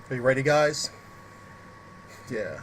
Are you ready, guys? Yeah.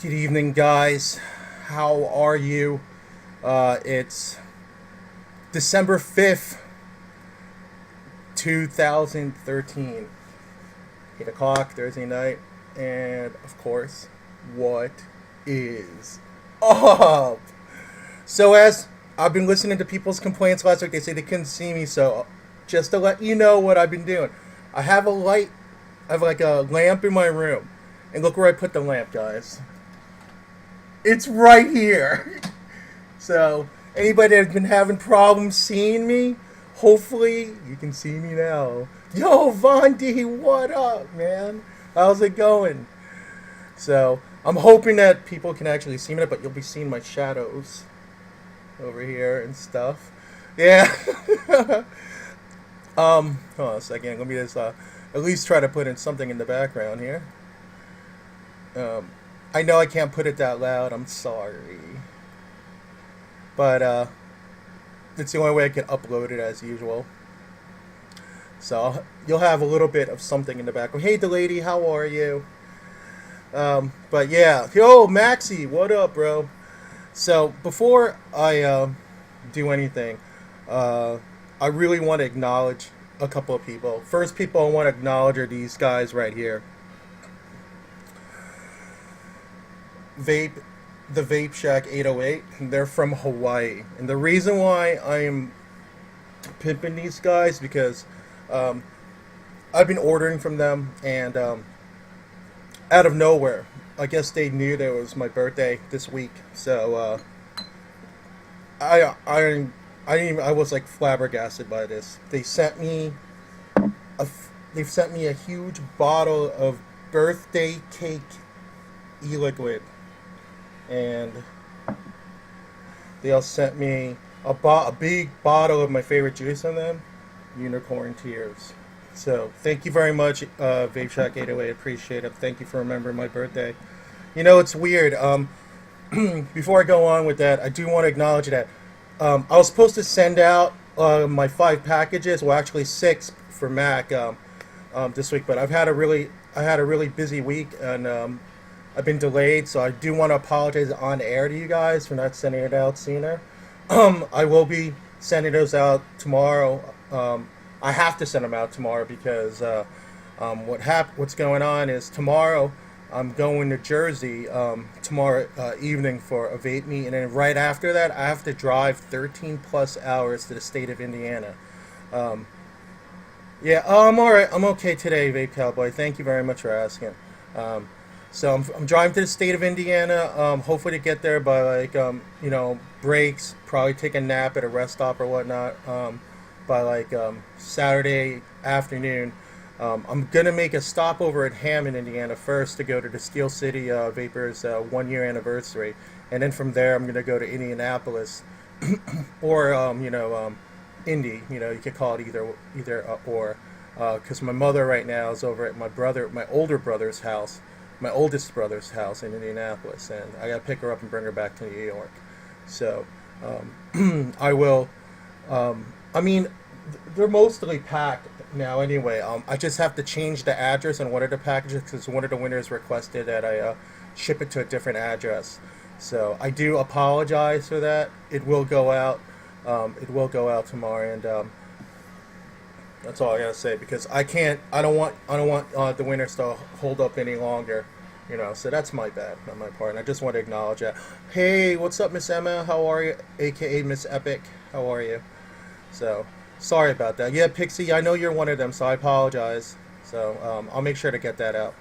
Good evening, guys. How are you? It's December 5th, 2013. 8 o'clock, Thursday night. And, of course, what is up? So, as I've been listening to people's complaints last week, they say they couldn't see me, so just to let you know what I've been doing. I have a light, I have like a lamp in my room. And look where I put the lamp, guys. It's right here. So, anybody that's been having problems seeing me, hopefully you can see me now. Yo, Von D, what up, man? How's it going? So, I'm hoping that people can actually see me, but you'll be seeing my shadows over here and stuff. Yeah. Hold on a second. Let me just at least try to put in something in the background here. I know I can't put it that loud. I'm sorry. But, it's the only way I can upload it as usual. So, you'll have a little bit of something in the background. Hey, Delady, how are you? But yeah. Yo, Maxie, what up, bro? So, before I, do anything, I really want to acknowledge a couple of people. First people I want to acknowledge are these guys right here. Vape, the Vape Shack 808. They're from Hawaii, and the reason why I am pimping these guys because I've been ordering from them, and out of nowhere, I guess they knew that it was my birthday this week, so I was like flabbergasted by this. They've sent me a huge bottle of birthday cake e-liquid. And they also sent me a big bottle of my favorite juice on them, Unicorn Tears. So, thank you very much, Vape Shack 808. Appreciate it. Thank you for remembering my birthday. You know, it's weird. Before I go on with that, I do want to acknowledge that I was supposed to send out my 5 packages, well, actually 6 for Mac this week, but I had a really busy week, and I've been delayed, so I do want to apologize on air to you guys for not sending it out sooner. I will be sending those out tomorrow. I have to send them out tomorrow because what's going on is tomorrow I'm going to Jersey tomorrow evening for a vape meet, and then right after that, I have to drive 13 plus hours to the state of Indiana. Um, yeah, I'm all right. I'm okay today, Vape Cowboy. Thank you very much for asking. Um, so I'm driving to the state of Indiana. Hopefully to get there by like breaks. Probably take a nap at a rest stop or whatnot. By like Saturday afternoon. I'm gonna make a stopover at Hammond, Indiana first to go to the Steel City Vapors 1 year anniversary, and then from there I'm gonna go to Indianapolis, or Indy. You could call it either or, because my mother right now is over at my older brother's house, my oldest brother's house in Indianapolis, and I gotta pick her up and bring her back to New York. So I will. I mean, they're mostly packed now anyway. I just have to change the address on one of the packages because one of the winners requested that I ship it to a different address. So I do apologize for that. It will go out. It will go out tomorrow, and that's all I gotta say because I can't. I don't want the winners to hold up any longer. So that's my bad on my part, and I just want to acknowledge that. Hey, what's up, Miss Emma? How are you? AKA Miss Epic. How are you? So, sorry about that. Yeah, Pixie, I know you're one of them, so I apologize. So, I'll make sure to get that out.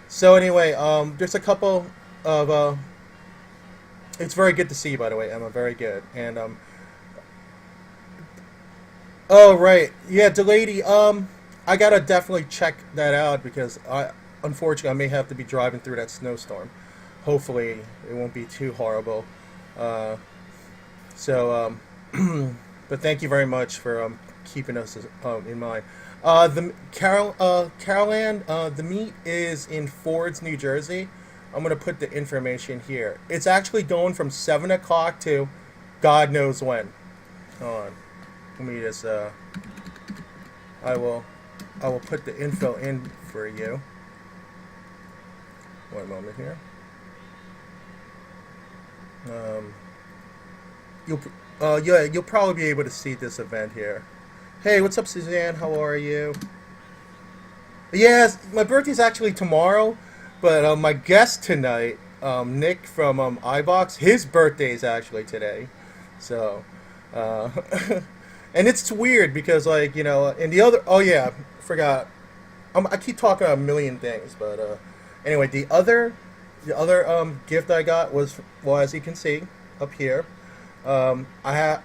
So anyway, there's a couple of, it's very good to see you, by the way, Emma, very good. And, oh, right. Yeah, Delady, I gotta definitely check that out because unfortunately, I may have to be driving through that snowstorm. Hopefully, it won't be too horrible. So, but thank you very much for keeping us in mind. Caroline, the meet is in Fords, New Jersey. I'm gonna put the information here. It's actually going from 7 o'clock to God knows when. Hold on, let me just. I will put the info in for you. One moment here. You'll probably be able to see this event here. Hey, what's up, Suzanne? How are you? Yes, my birthday's actually tomorrow, but my guest tonight, Nick from Eyebox, his birthday is actually today. So, and it's weird because, and the other, oh yeah, forgot. I keep talking about a million things, but anyway, the other gift I got was, well, as you can see up here. I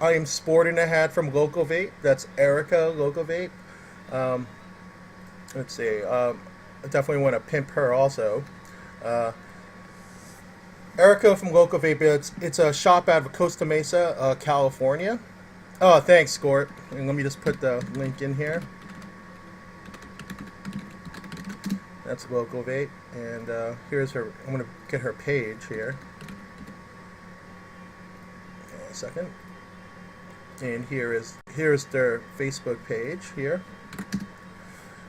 am sporting a hat from Local Vape. That's Erica Local Vape. Let's see. I definitely want to pimp her also. Erica from Local Vape. It's a shop out of Costa Mesa, California. Oh, thanks, Scort. And let me just put the link in here. That's Local Vape, and here's her. I'm gonna get her page here. Second, and here's their Facebook page here.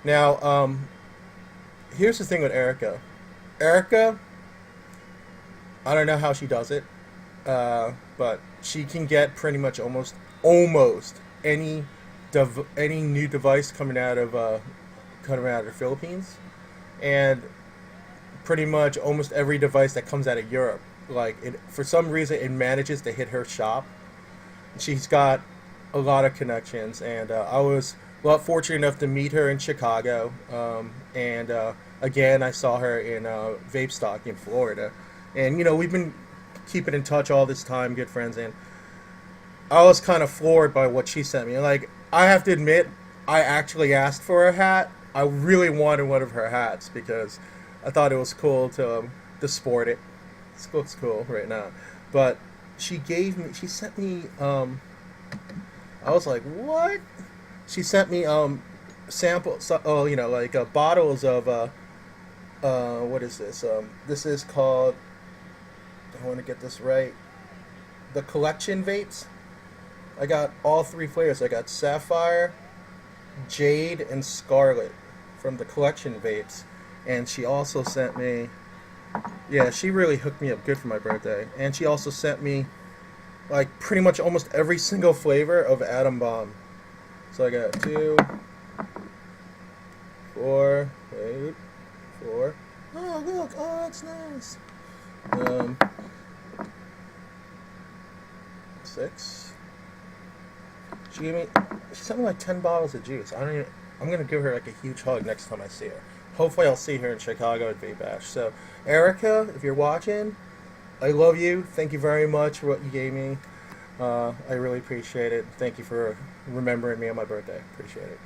Now, here's the thing with Erica. Erica, I don't know how she does it, but she can get pretty much almost any new device coming out of the Philippines, and pretty much almost every device that comes out of Europe. For some reason, it manages to hit her shop. She's got a lot of connections, and I was fortunate enough to meet her in Chicago. And again, I saw her in Vape Stock in Florida, and we've been keeping in touch all this time, good friends. And I was kind of floored by what she sent me. I have to admit, I actually asked for a hat. I really wanted one of her hats because I thought it was cool to sport it. It looks cool right now, but she sent me, I was like, what? She sent me, samples, bottles of, what is this? This is called, I want to get this right, the collection vapes. I got all three flavors. I got Sapphire, Jade, and Scarlet from the collection vapes, and she also sent me, yeah, she really hooked me up good for my birthday. And she also sent me, pretty much almost every single flavor of Atom Bomb. So I got 2, 4, 8, 4, oh look, oh that's nice. 6. She sent me like 10 bottles of juice. I'm gonna give her like a huge hug next time I see her. Hopefully I'll see her in Chicago at Vape Bash. So Erica, if you're watching, I love you. Thank you very much for what you gave me. I really appreciate it. Thank you for remembering me on my birthday. Appreciate it.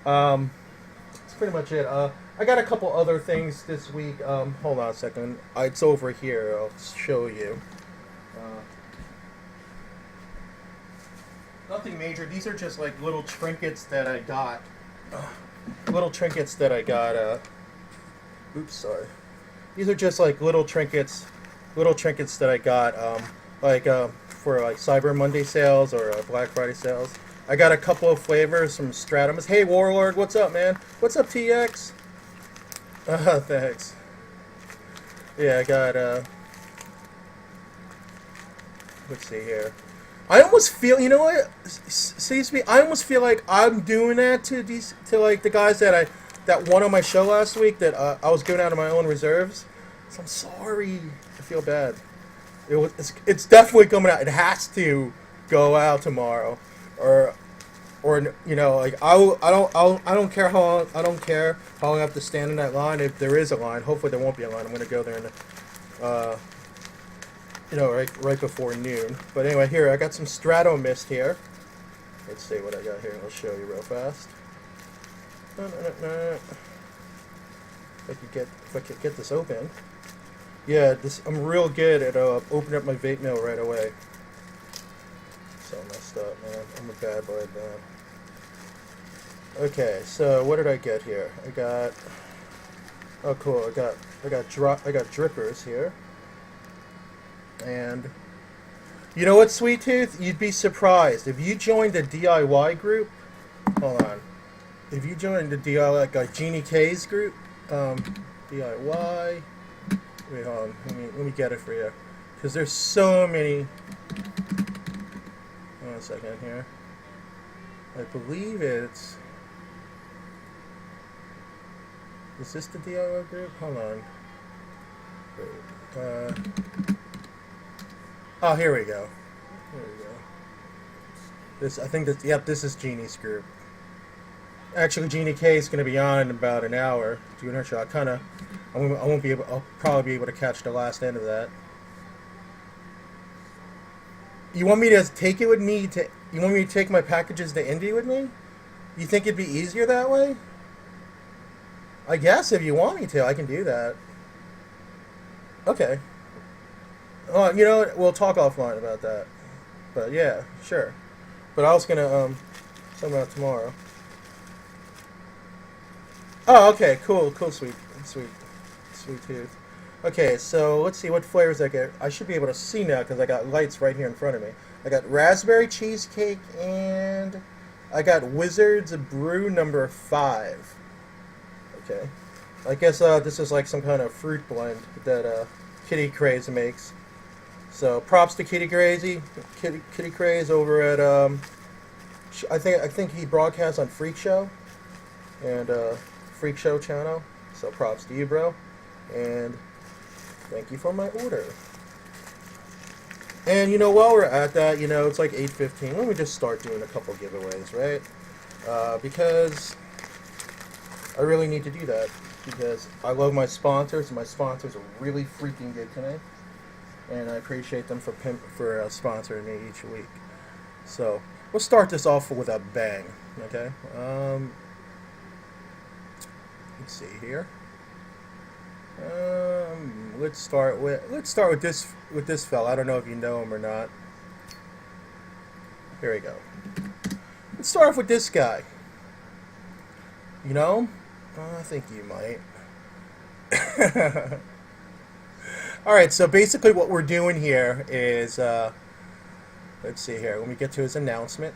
That's pretty much it. I got a couple other things this week. Hold on a second. It's over here. I'll show you. Nothing major. These are just like little trinkets that I got. Oops, sorry. These are just like little trinkets that I got, for like Cyber Monday sales or Black Friday sales. I got a couple of flavors from Stratamus. Hey Warlord, what's up, man? What's up, TX? Thanks. Yeah, I got let's see here. I almost feel, you know what? Seriously, I almost feel like I'm doing that to like the guys that won on my show last week that I was giving out of my own reserves. So I'm sorry. I feel bad. It's definitely coming out. It has to go out tomorrow, or you know, like I don't care how long I have to stand in that line. If there is a line, hopefully there won't be a line. I'm gonna go there and you know, right before noon. But anyway, here I got some Strato Mist here. Let's see what I got here. I'll show you real fast. If I could get this open. Yeah, I'm real good at opening up my vape mail right away. So messed up, man. I'm a bad boy at that. Okay, so what did I get here? I got. Oh, cool. I got drippers here. And you know what, Sweet Tooth? You'd be surprised if you joined the DIY group. Hold on. If you joined the DIY, like Jeannie K's group, DIY. Wait, hold on. Let me get it for you, because there's so many. Hold on a second here. I believe it's. Is this the DIY group? Hold on. Wait. Oh, here we go. Here we go. I think that. Yep, this is Jeannie's group. Actually, Jeannie K is going to be on in about an hour doing her show. I'll probably be able to catch the last end of that. You want me to take it with me you want me to take my packages to Indy with me? You think it'd be easier that way? I guess if you want me to, I can do that. Okay. You know what? We'll talk offline about that. But yeah, sure. But I was gonna send them out tomorrow. Oh, okay, cool, sweet tooth. Okay, so let's see what flavors I get. I should be able to see now because I got lights right here in front of me. I got raspberry cheesecake and I got Wizard's Brew number 5. Okay, I guess this is like some kind of fruit blend that Kitty Craze makes. So props to Kitty Crazy, Kitty Craze over at I think he broadcasts on Freak Show and Freak Show channel. So props to you, bro, and thank you for my order. And you know, while we're at that, you know, it's like 8:15. Let me just start doing a couple giveaways, right? Because I really need to do that because I love my sponsors, and my sponsors are really freaking good to me. And I appreciate them for sponsoring me each week. So we'll start this off with a bang, okay? Let's see here. Let's start with this fella. I don't know if you know him or not. Here we go. Let's start off with this guy. You know him? I think you might. Alright, so basically what we're doing here is, let's see here, let me get to his announcement.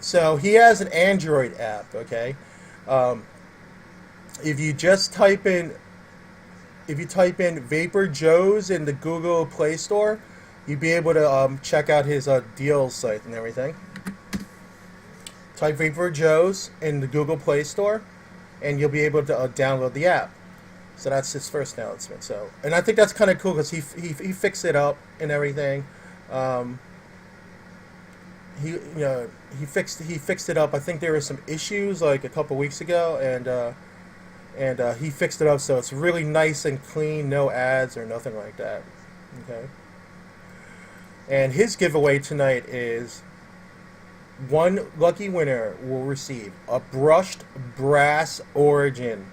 So he has an Android app, okay? If you type in Vapor Joe's in the Google Play Store, you'd be able to check out his deals site and everything. Type Vapor Joe's in the Google Play Store, and you'll be able to download the app. So that's his first announcement. So, and I think that's kind of cool because he fixed it up and everything. Um, he fixed it up. I think there were some issues like a couple weeks ago, and he fixed it up so it's really nice and clean, no ads or nothing like that. Okay. And his giveaway tonight is one lucky winner will receive a brushed brass Origin.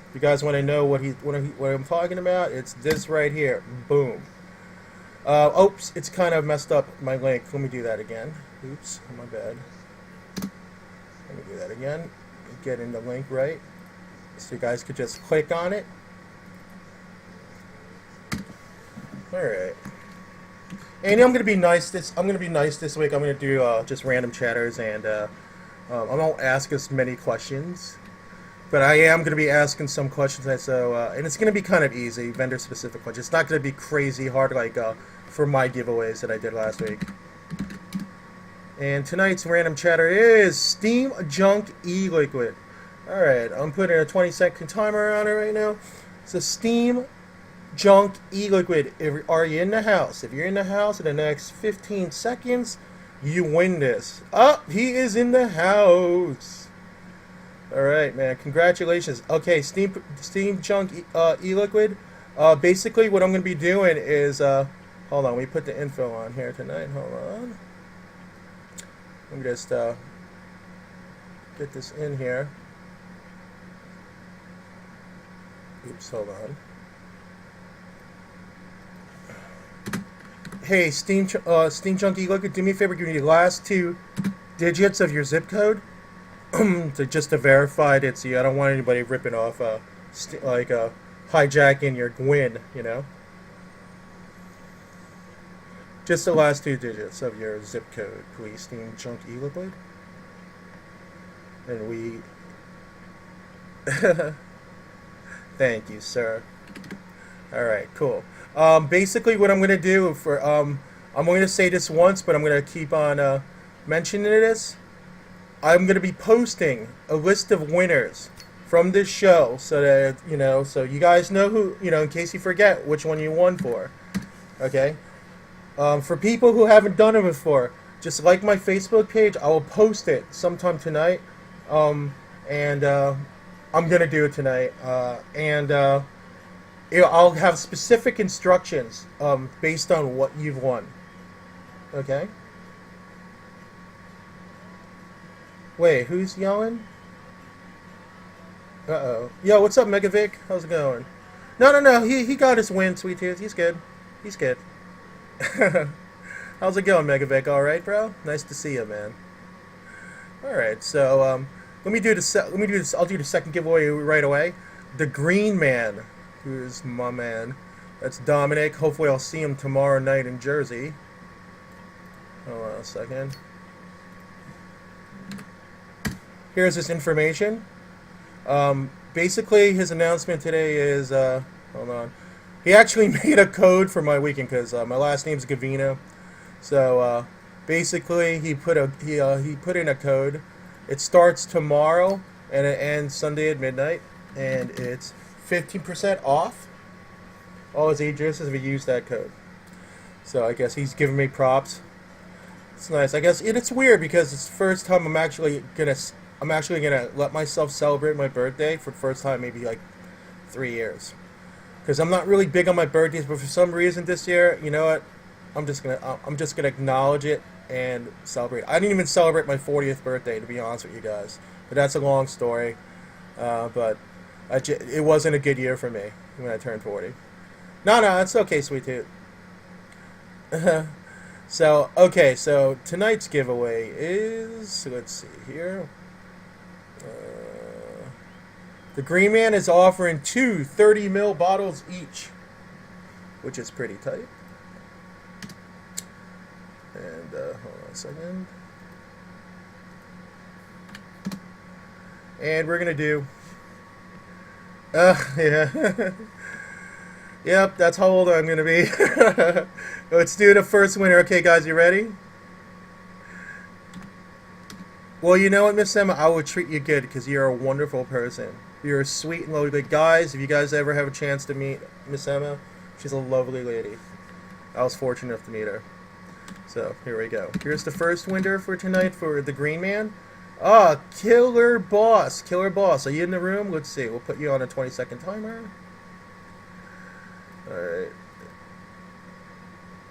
If you guys want to know what I'm talking about, it's this right here. Boom. Oops, it's kind of messed up my link. Let me do that again. Oops, my bad. Let me do that again. Get in the link right. So you guys could just click on it. All right. And I'm gonna be nice this week. I'm gonna do just random chatters, and I won't ask as many questions, but I am gonna be asking some questions. And it's gonna be kind of easy, vendor specific questions. It's not gonna be crazy hard like for my giveaways that I did last week. And tonight's random chatter is Steam Junkies Eliquid. All right, I'm putting a 20-second timer on it right now. So Steam Junkies Eliquid. Are you in the house? If you're in the house in the next 15 seconds, you win this. Oh, he is in the house. All right, man. Congratulations. Okay, Steam Junkies Eliquid. Basically, what I'm going to be doing is, hold on. We put the info on here tonight. Hold on. Let me just get this in here. Oops, hold on. Hey, Steam Junkies Eliquid, do me a favor, give me the last 2 digits of your zip code just to verify it. It's you. I don't want anybody ripping off, hijacking your win, you know. Just the last 2 digits of your zip code, please, Steam Junkies Eliquid. And we... Thank you, sir. Alright, cool. Basically what I'm going to do for... I'm going to say this once, but I'm going to keep on mentioning this. I'm going to be posting a list of winners from this show so that, you know, so you guys know who, you know, in case you forget which one you won for. Okay? For people who haven't done it before, just like my Facebook page, I will post it sometime tonight. I'm going to do it tonight. I'll have specific instructions based on what you've won. Okay? Wait, who's yelling? Uh-oh. Yo, what's up, Megavic? How's it going? No. He got his win, Sweet Tears. He's good. He's good. How's it going, Megavic? All right, bro? Nice to see you, man. All right, so let me do this. I'll do the second giveaway right away. The Green Man, who's my man. That's Dominic. Hopefully, I'll see him tomorrow night in Jersey. Hold on a second. Here's his information. Basically, his announcement today is hold on. He actually made a code for my weekend because my last name's Gavino. So basically, he put in a code. It starts tomorrow and it ends Sunday at midnight, and it's 15% off all his addresses if you use that code. So I guess he's giving me props. It's nice. I guess it's weird because it's the first time I'm actually gonna let myself celebrate my birthday for the first time maybe like 3 years. Because I'm not really big on my birthdays, but for some reason this year, you know what? I'm just gonna acknowledge it and celebrate. I didn't even celebrate my 40th birthday, to be honest with you guys. But that's a long story. But it wasn't a good year for me when I turned 40. No, it's okay, sweet tooth. So tonight's giveaway is, let's see here. The Green Man is offering 2 30ml bottles each, which is pretty tight. And hold on a second. And we're gonna do. Yeah. Yep, that's how old I'm gonna be. Let's do the first winner. Okay, guys, you ready? Well, you know what, Miss Emma, I will treat you good because you're a wonderful person. You're sweet and lovely guys. If you guys ever have a chance to meet Miss Emma, she's a lovely lady. I was fortunate enough to meet her. So here we go. Here's the first winner for tonight for the Green Man. Ah, Killer Boss. Killer Boss, are you in the room? Let's see. We'll put you on a 20-second timer. Alright.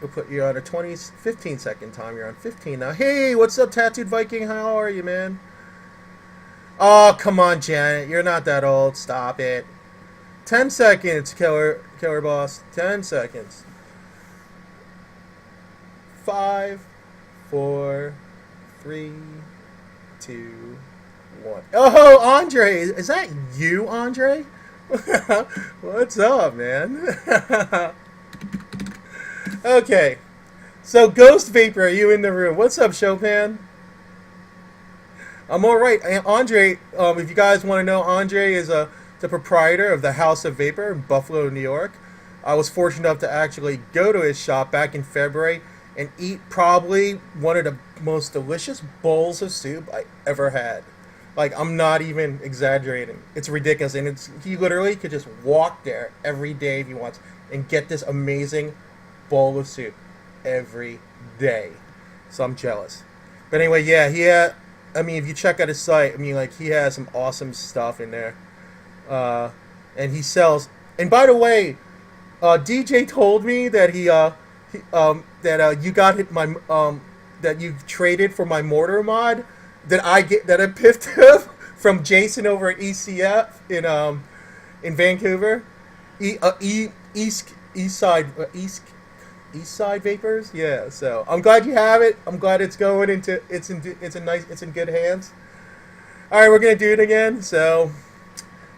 We'll put you on a 15-second time. You're on 15 now. Hey, what's up, Tattooed Viking? How are you, man? Oh, come on, Janet. You're not that old. Stop it. 10 seconds, Killer Boss. 10 seconds. 5, 4, 3, 2, 1. Oh, Andre. Is that you, Andre? What's up, man? Okay, so Ghost Vapor, are you in the room? What's up, Chopin? I'm all right. Andre, if you guys want to know, Andre is the proprietor of the House of Vapor in Buffalo, New York. I was fortunate enough to actually go to his shop back in February and eat probably one of the most delicious bowls of soup I ever had. Like, I'm not even exaggerating. It's ridiculous, and he literally could just walk there every day if he wants and get this amazing bowl of soup every day. So I'm jealous. But anyway, yeah, I mean, if you check out his site, I mean, like, he has some awesome stuff in there. And he sells. And by the way, DJ told me that that you got my that you traded for my mortar mod that I picked up from Jason over at ECF in Vancouver, East Side Vapors. Yeah, so I'm glad you have it. I'm glad it's going into it's in good hands. All right, we're gonna do it again. So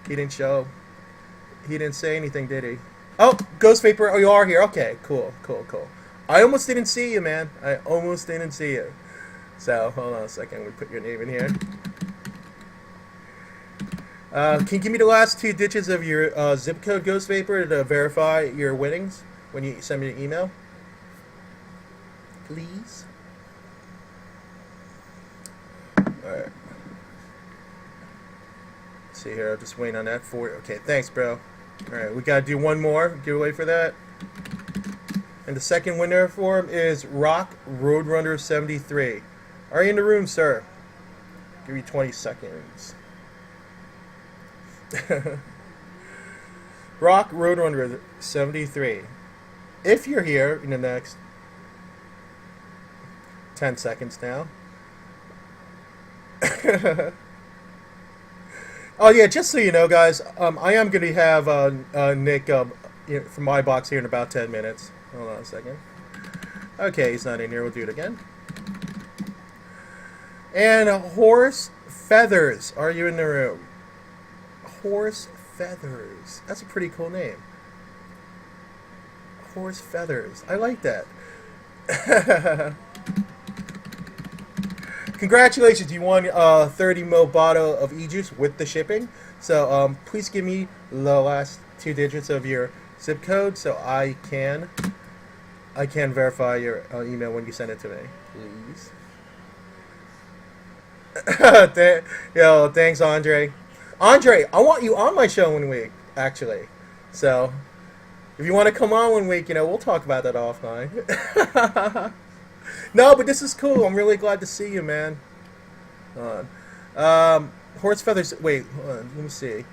he didn't say anything, did he? Oh, Ghost Vapor, oh, you are here. Okay, cool. I almost didn't see you, man. I almost didn't see you. So hold on a second. We put your name in here. Can you give me the last 2 digits of your zip code, Ghost Vapor, to verify your winnings when you send me an email? Please. Alright. Let's see here. I'm just waiting on that for you. Okay, thanks, bro. Alright, we gotta do one more giveaway for that. And the second winner for him is Rock Roadrunner 73. Are you in the room, sir? Give you 20 seconds. Rock Roadrunner 73. If you're here in the next 10 seconds now. Oh yeah, just so you know, guys, I am going to have Nick from Eyebox here in about 10 minutes. Hold on a second. Okay, he's not in here. We'll do it again. And Horse Feathers, are you in the room? Horse Feathers. That's a pretty cool name. Horse Feathers. I like that. Congratulations, you won a 30 ml bottle of e-juice with the shipping. So please give me the last 2 digits of your zip code so I can verify your email when you send it to me, please. Yo, thanks, Andre. Andre, I want you on my show one week, actually. So if you want to come on one week, we'll talk about that offline. No, but this is cool. I'm really glad to see you, man. Hold on. Horse Feathers. Wait, hold on. Let me see.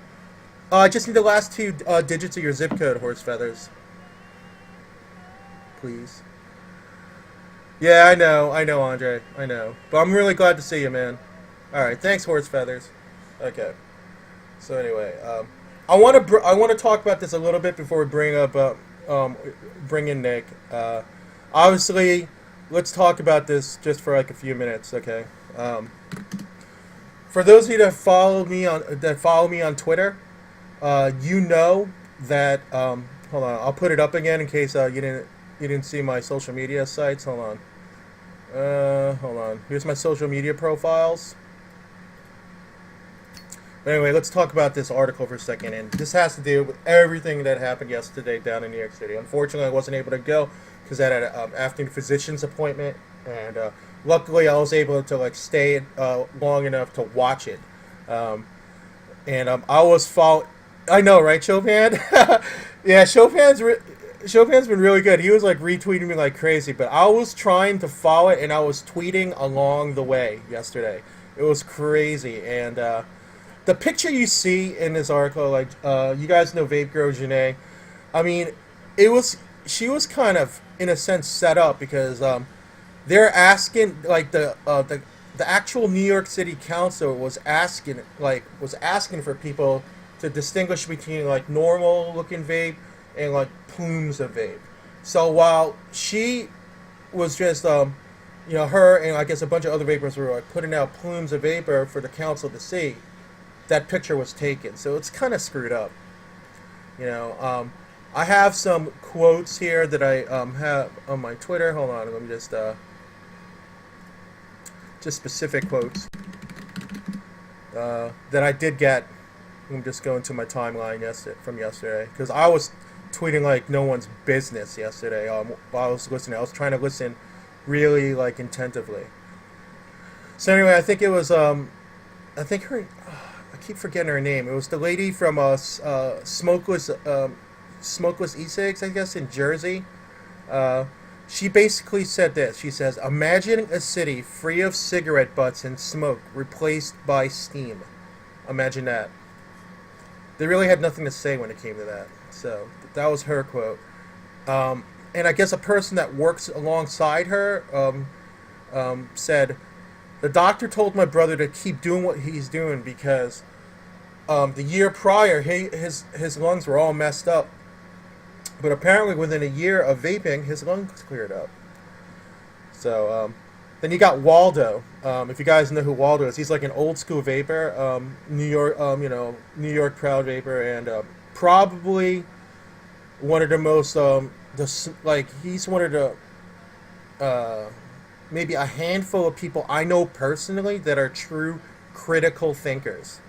I just need the last 2 digits of your zip code, Horse Feathers. Please. Yeah, I know, Andre. I know. But I'm really glad to see you, man. Alright, thanks, Horse Feathers. Okay. So anyway, I want to talk about this a little bit before we bring in Nick. Obviously, let's talk about this just for like a few minutes, okay? For those of you that follow me on Twitter, you know that hold on, I'll put it up again in case you didn't see my social media sites. Hold on. Here's my social media profiles. But anyway, let's talk about this article for a second, and this has to do with everything that happened yesterday down in New York City. Unfortunately, I wasn't able to go because I had an afternoon physician's appointment, and luckily I was able to stay long enough to watch it. and I was follow. I know, right, Chopin? Yeah, Chopin's been really good. He was like retweeting me like crazy, but I was trying to follow it, and I was tweeting along the way yesterday. It was crazy, and the picture you see in this article, like you guys know Vape Girl Janae. I mean, it was she was kind of in a sense set up because they're asking like the actual New York City Council was asking for people to distinguish between like normal looking vape and like plumes of vape. So while she was just her and I guess a bunch of other vapors were like putting out plumes of vapor for the council to see, that picture was taken. So it's kind of screwed up. You know, I have some quotes here that I have on my Twitter. Hold on, let me just specific quotes that I did get. I'm just going to my timeline from yesterday because I was tweeting like no one's business yesterday while I was listening. I was trying to listen really like attentively. So anyway, I think it was I think her. I keep forgetting her name. It was the lady from Smokeless E-cigs, I guess, in Jersey. She basically said this. She says, "Imagine a city free of cigarette butts and smoke, replaced by steam. Imagine that." They really had nothing to say when it came to that. So that was her quote. And I guess a person that works alongside her said, "The doctor told my brother to keep doing what he's doing because the year prior, his lungs were all messed up. But apparently within a year of vaping, his lungs cleared up." So then you got Waldo. If you guys know who Waldo is, he's like an old school vapor, New York, New York proud vapor, and probably one of the most he's one of the maybe a handful of people I know personally that are true critical thinkers.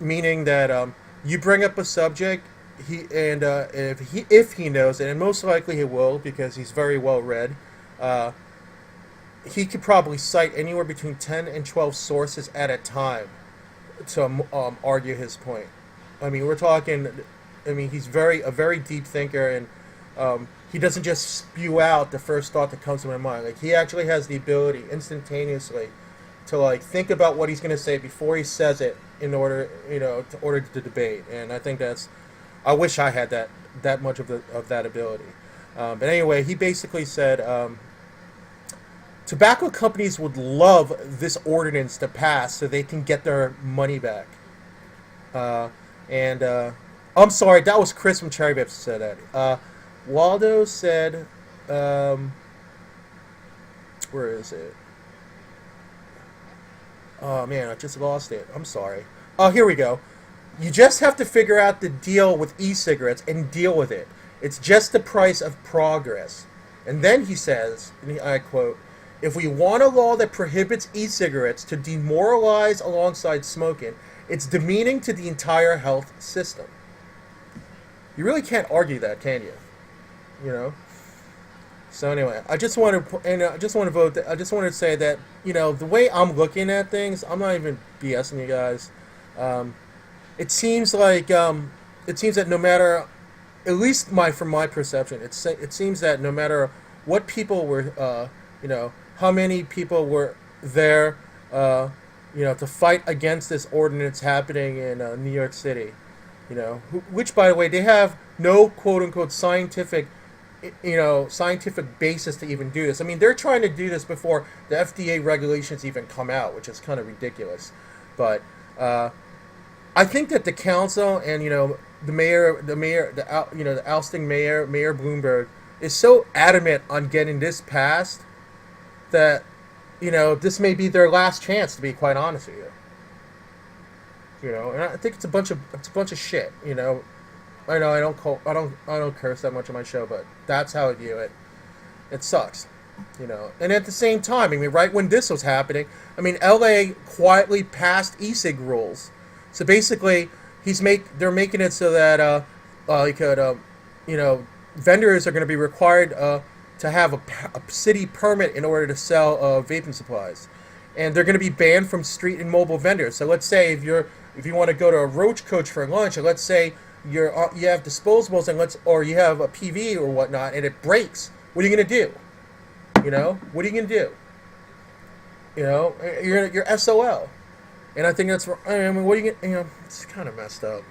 Meaning that you bring up a subject, if he knows it, and most likely he will because he's very well read, he could probably cite anywhere between 10 and 12 sources at a time to argue his point. I mean, we're talking. I mean, he's a very deep thinker, and he doesn't just spew out the first thought that comes to my mind. Like he actually has the ability instantaneously to like think about what he's going to say before he says it in order, to order the debate. And I think I wish I had that much of that ability. But anyway, he basically said tobacco companies would love this ordinance to pass so they can get their money back. I'm sorry, that was Chris from Cherry Vapes who said that. Waldo said, where is it? Oh man, I just lost it. I'm sorry. Oh, here we go. You just have to figure out the deal with e-cigarettes and deal with it. It's just the price of progress. And then he says, and I quote, "If we want a law that prohibits e-cigarettes to demoralize alongside smoking, it's demeaning to the entire health system." You really can't argue that, can you? So anyway, I just want to say that the way I'm looking at things, I'm not even BSing you guys. It seems that no matter, at least from my perception, it seems that no matter what people were, how many people were there, to fight against this ordinance happening in New York City, which by the way they have no quote unquote scientific basis to even do this. I mean, they're trying to do this before the FDA regulations even come out, which is kind of ridiculous. But I think that the council and the ousting mayor Bloomberg is so adamant on getting this passed that this may be their last chance, to be quite honest with you. And I think it's a bunch of shit. I know I don't curse that much on my show, but that's how I view it. It sucks, And at the same time, I mean, right when this was happening, I mean, LA quietly passed e-cig rules. So basically, they're making it so that vendors are going to be required to have a city permit in order to sell vaping supplies. and they're going to be banned from street and mobile vendors. So let's say if you want to go to a Roach Coach for lunch, and let's say you have disposables or you have a PV or whatnot, and it breaks. What are you going to do? You know, what are you going to do? You know, you're SOL, and I think that's. I mean, what are you going? You know, it's kind of messed up.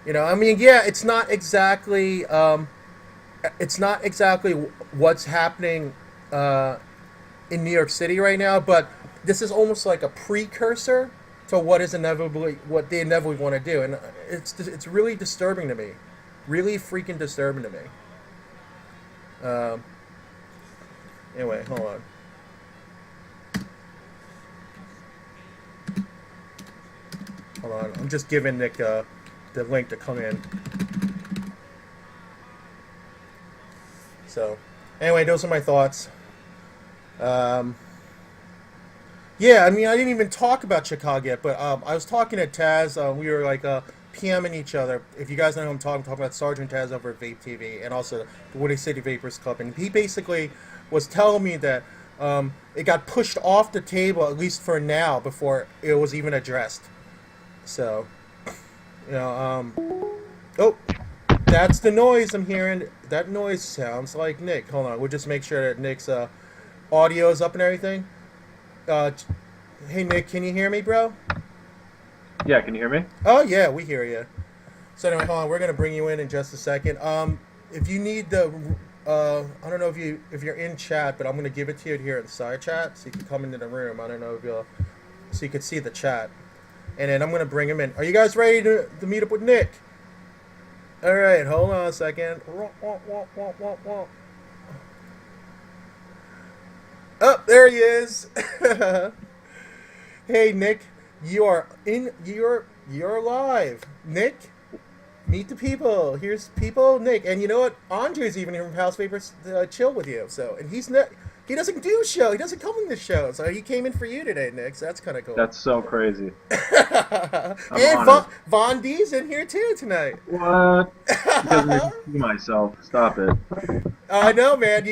You know, I mean, yeah, it's not exactly what's happening in New York City right now, but this is almost like a precursor to what they inevitably want to do, and it's really disturbing to me, really freaking disturbing to me. Anyway, hold on. Hold on, I'm just giving Nick the link to come in. So, anyway, those are my thoughts. Yeah, I mean, I didn't even talk about Chicago yet, but I was talking to Taz. We were like PMing each other. If you guys know who I'm talking about Sergeant Taz over at Vape TV, and also the Woody City Vapors Club. And he basically was telling me that it got pushed off the table, at least for now, before it was even addressed. So, you know, oh, that's the noise I'm hearing. That noise sounds like Nick. Hold on, we'll just make sure that Nick's audio is up and everything. Hey Nick, can you hear me, bro? Yeah, can you hear me? Oh yeah, we hear you. So anyway, hold on, we're gonna bring you in just a second. If you need the, I don't know if you're in chat, but I'm gonna give it to you here in side chat, so you can come into the room. I don't know so you can see the chat, and then I'm gonna bring him in. Are you guys ready to meet up with Nick? All right, hold on a second. Oh, there he is. Hey Nick, you're live. Nick, meet the people. Here's people, Nick, and you know what? Andre's even here from House Papers to chill with you. So, and he doesn't do show. He doesn't come in the show. So he came in for you today, Nick. So that's kind of cool. That's so crazy. And Von D's in here too tonight. What? He doesn't even see myself. Stop it. I know, man.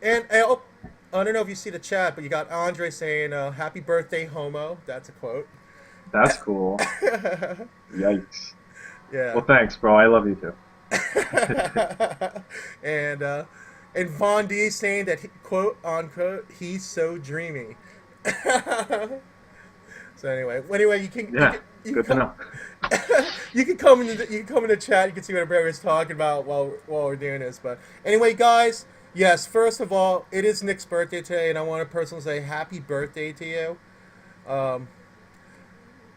And I don't know if you see the chat, but you got Andre saying, "Happy birthday, homo." That's a quote. That's cool. Yikes. Yeah. Well, thanks, bro. I love you too. And Von D saying that quote unquote he's so dreamy. So anyway, you can good to know. You can come in the chat. You can see what everybody's talking about while we're doing this. But anyway, guys. Yes, first of all, it is Nick's birthday today, and I want to personally say happy birthday to you.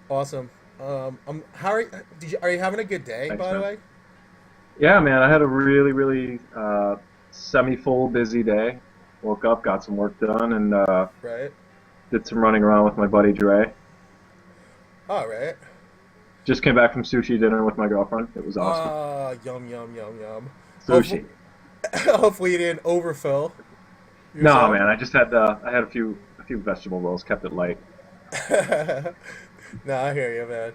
Awesome. Are you having a good day, Thanks, by the way? Yeah, man, I had a really, really semi-full, busy day. Woke up, got some work done, and right. Did some running around with my buddy Dre. All right. Just came back from sushi dinner with my girlfriend. It was awesome. Yum, yum, yum, yum. Sushi. Hopefully you didn't overfill. No, man. I just had a few vegetable rolls. Kept it light. No, I hear you, man.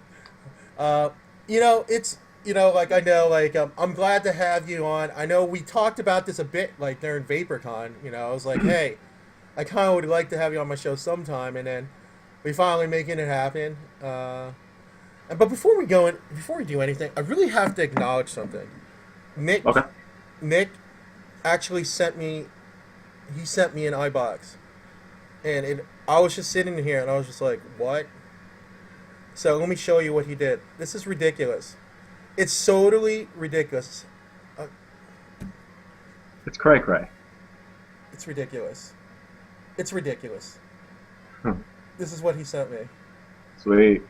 I'm glad to have you on. I know we talked about this a bit, like during VaporCon. You know, I was like, hey, I kind of would like to have you on my show sometime, and then we finally making it happen. But before we do anything, I really have to acknowledge something. Nick actually sent me an Eyebox, and I was just sitting here and I was just like, what? So let me show you what he did. This is ridiculous. It's totally ridiculous. It's cray. It's ridiculous. It's ridiculous. This is what he sent me. Sweet.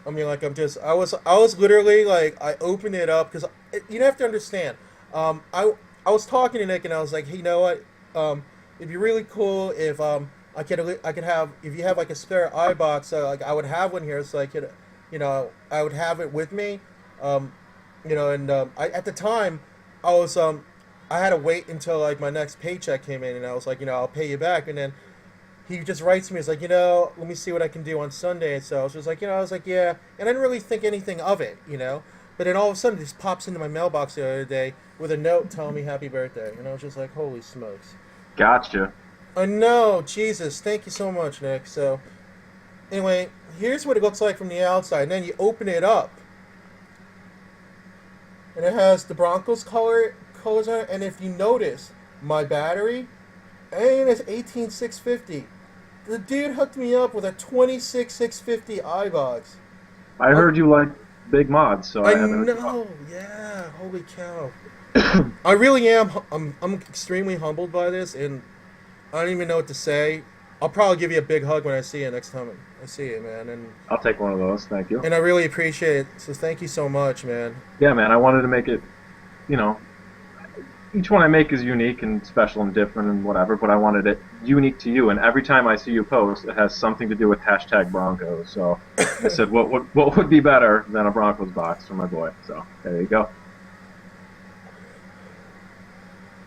I mean, like, I was literally like, I opened it up because you have to understand. I was talking to Nick and I was like, hey, you know what? It'd be really cool if I could have, if you have like a spare Eyebox, like I would have one here, so I could, I would have it with me. At the time, I had to wait until like my next paycheck came in, and I was like, I'll pay you back, and then he just writes me, he's like, let me see what I can do on Sunday. So I was just like, yeah, and I didn't really think anything of it, but then all of a sudden it just pops into my mailbox the other day with a note telling me happy birthday, and I was just like, holy smokes. Gotcha. I know, Jesus, thank you so much, Nick. So, anyway, here's what it looks like from the outside. And then you open it up, and it has the Broncos colors on it. And if you notice, my battery, and it's 18650. The dude hooked me up with a 26650 Eyebox. I heard you like big mods, so I I haven't. know, yeah. Holy cow! I really am. I'm extremely humbled by this, and I don't even know what to say. I'll probably give you a big hug when I see you next time I see you, man. I'll take one of those, thank you. And I really appreciate it. So thank you so much, man. Yeah, man, I wanted to make it, you know, each one I make is unique and special and different and whatever, but I wanted it unique to you. And every time I see you post, it has something to do with hashtag Broncos. So I said, what would be better than a Broncos box for my boy? So there you go.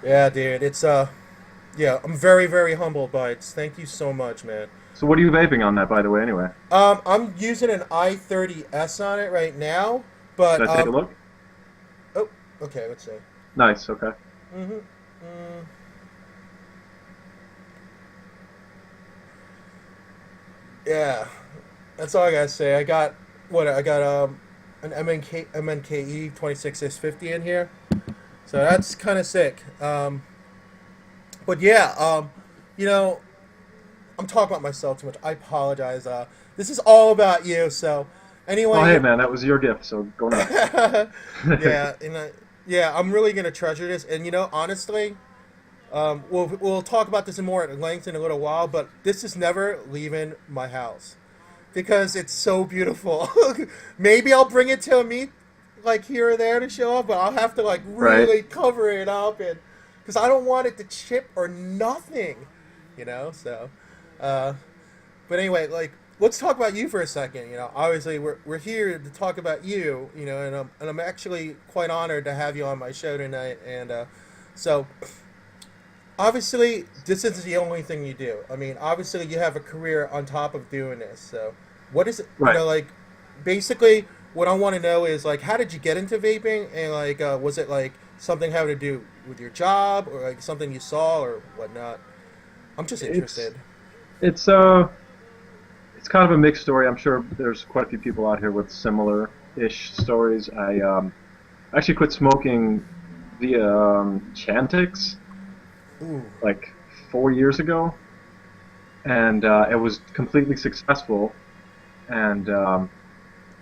Yeah, dude. It's yeah. I'm very, very humbled by it. Thank you so much, man. So what are you vaping on that, by the way, anyway? I'm using an i30s on it right now, but Should I take a look? Oh, okay. Let's see. Nice. Okay. Mm-hmm. Yeah, that's all I gotta say. I got an MNKE 26650 in here, so that's kind of sick. But yeah, you know, I'm talking about myself too much. I apologize. This is all about you. So anyway. Oh, hey man, that was your gift. So go nuts. Yeah, yeah, I'm really gonna treasure this, and you know, honestly, we'll talk about this in more at length in a little while. But this is never leaving my house because it's so beautiful. Maybe I'll bring it to a meet like here or there to show off, but I'll have to like really cover it up, and because I don't want it to chip or nothing, you know. So, but anyway, like, let's talk about you for a second. You know, obviously we're here to talk about you. You know, and I'm actually quite honored to have you on my show tonight. And so, obviously, this isn't the only thing you do. I mean, obviously, you have a career on top of doing this. So, what is it? Right. You know, like, basically, what I want to know is like, how did you get into vaping? And like, was it like something having to do with your job, or like something you saw, or whatnot? I'm just interested. It's kind of a mixed story. I'm sure there's quite a few people out here with similar-ish stories. I actually quit smoking via Chantix like 4 years ago, and it was completely successful. And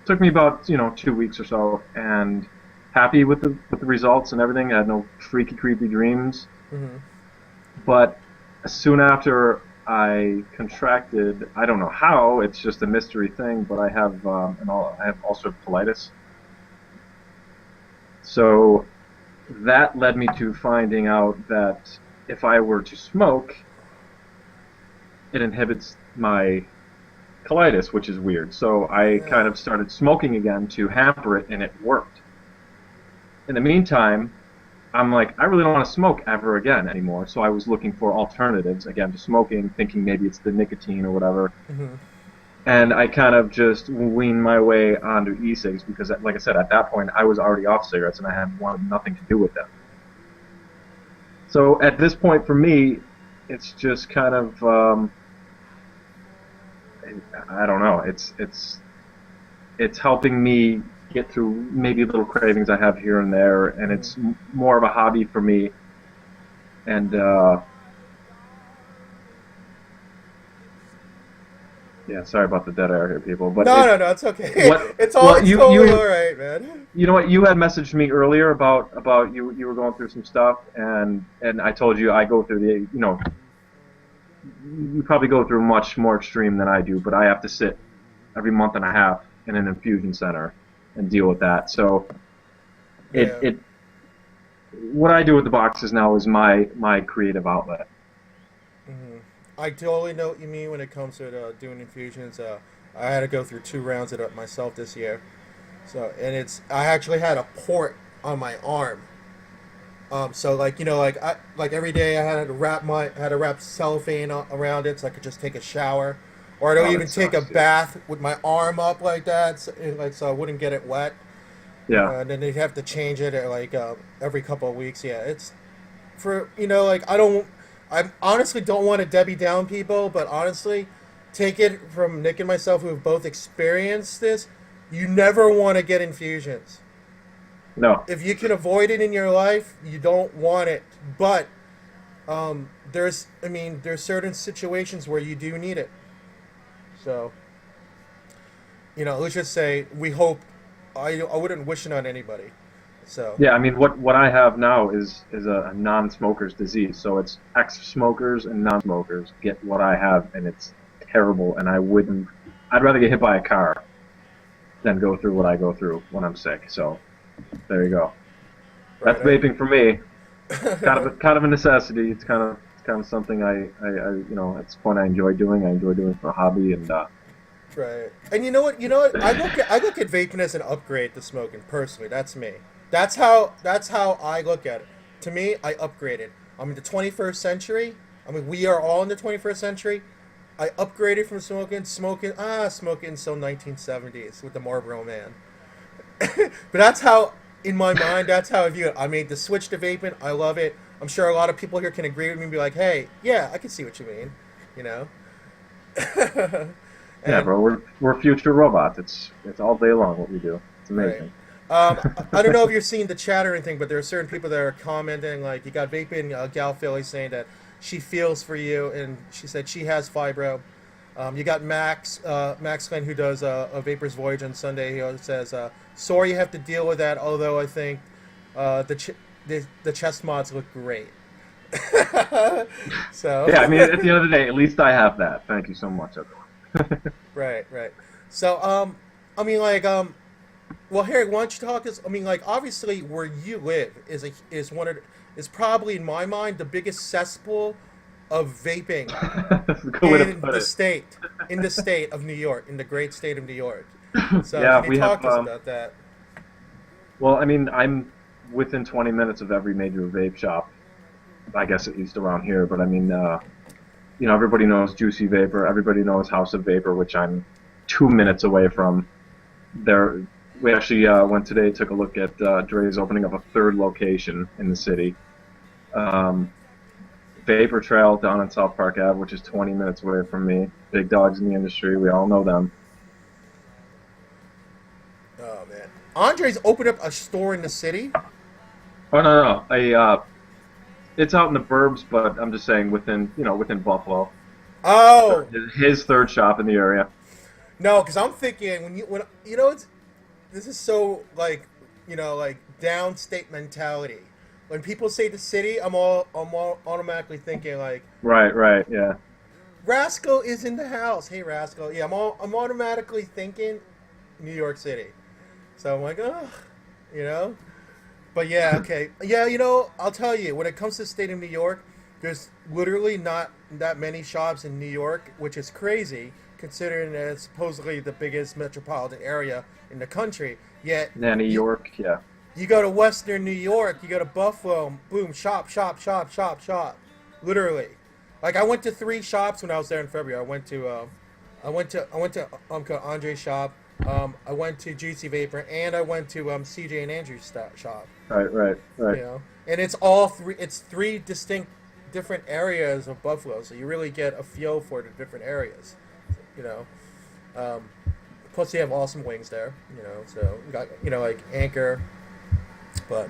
took me about 2 weeks or so, and happy with the results and everything. I had no freaky, creepy dreams. Mm-hmm. But soon after I contracted, I don't know how, it's just a mystery thing, but I have I have ulcerative colitis. So that led me to finding out that if I were to smoke, it inhibits my colitis, which is weird. So I kind of started smoking again to hamper it, and it worked. In the meantime, I'm like, I really don't want to smoke ever again anymore. So I was looking for alternatives again to smoking, thinking maybe it's the nicotine or whatever. Mm-hmm. And I kind of just weaned my way onto e-cigs because, like I said, at that point I was already off cigarettes and I had wanted nothing to do with them. So at this point for me, it's just kind of I don't know. It's helping me get through maybe little cravings I have here and there, and it's more of a hobby for me. And yeah, sorry about the dead air here, people. But no, it's okay. It's totally all right, man. You know what? You had messaged me earlier about you were going through some stuff, and I told you I go through the you probably go through much more extreme than I do, but I have to sit every month and a half in an infusion center and deal with that. So what I do with the boxes now is my creative outlet. Mm-hmm. I totally know what you mean when it comes to doing infusions. I had to go through 2 rounds of it myself this year. So, and I actually had a port on my arm. So like every day I had to wrap cellophane around it so I could just take a shower, or I'd even take a bath with my arm up like that, so I wouldn't get it wet. Yeah. And then they'd have to change it at every couple of weeks. Yeah, it's for I I honestly don't want to Debbie down people, but honestly, take it from Nick and myself who have both experienced this. You never want to get infusions. No. If you can avoid it in your life, you don't want it. But there's certain situations where you do need it. So, let's just say we hope. I wouldn't wish it on anybody. So Yeah, I mean, what I have now is a non-smoker's disease. So it's ex-smokers and non-smokers get what I have, and it's terrible. And I'd rather get hit by a car than go through what I go through when I'm sick. So there you go. That's right. vaping for me. Kind of a necessity. It's kind of something I at this point I enjoy doing. I enjoy doing for a hobby, and Right. And you know what? I look at vaping as an upgrade to smoking. Personally, that's me. That's how I look at it. To me, I upgraded. I'm in the 21st century. I mean, we are all in the 21st century. I upgraded from smoking until 1970s with the Marlboro Man. But that's how, in my mind, that's how I view it. I made the switch to vaping. I love it. I'm sure a lot of people here can agree with me and be like, hey, yeah, I can see what you mean. You know? yeah, And bro, we're future robots. It's all day long what we do. It's right. amazing. I don't know if you're seeing the chat or anything, but there are certain people that are commenting. Like, you got Vaping Gal Philly saying that she feels for you, and she said she has fibro. You got Max Lynn, who does a Vapor's Voyage on Sunday. He always says, sorry you have to deal with that, although I think the chest mods look great. So Yeah, I mean, at the end of the day, at least I have that. Thank you so much, everyone. right. So I mean, like, well, Harry, why don't you talk us? I mean, like, obviously, where you live is probably, in my mind, the biggest cesspool of vaping That's a good way to in put the it. state, of New York, in the great state of New York. So, Yeah, can you we talk have. to us about that? Well, I mean, I'm within 20 minutes of every major vape shop. I guess at least around here. But I mean, everybody knows Juicy Vapor. Everybody knows House of Vapor, which I'm 2 minutes away from. There, we actually went today, took a look at Dre's opening up a third location in the city. Vapor Trail down on South Park Ave, which is 20 minutes away from me. Big dogs in the industry, we all know them. Oh man, Andre's opened up a store in the city. Oh no, it's out in the burbs, but I'm just saying within Buffalo. Oh His third shop in the area. no, because I'm thinking this is so like like downstate mentality. When people say the city, I'm all automatically thinking like Right, yeah. Rascal is in the house. Hey Rascal, yeah, I'm automatically thinking New York City. So I'm like, oh, you know. But yeah, okay, yeah, I'll tell you, when it comes to the state of New York, there's literally not that many shops in New York, which is crazy considering that it's supposedly the biggest metropolitan area in the country. Yet, Yeah, New York, yeah. you go to Western New York, you go to Buffalo, boom, shop, shop, shop, shop, shop, literally. Like I went to 3 shops when I was there in February. I went to Uncle Andre's shop. I went to Juicy Vapor, and I went to CJ and Andrew's shop. Right. And it's all three. It's 3 distinct, different areas of Buffalo, so you really get a feel for the different areas. Plus they have awesome wings there. So you got like Anchor, but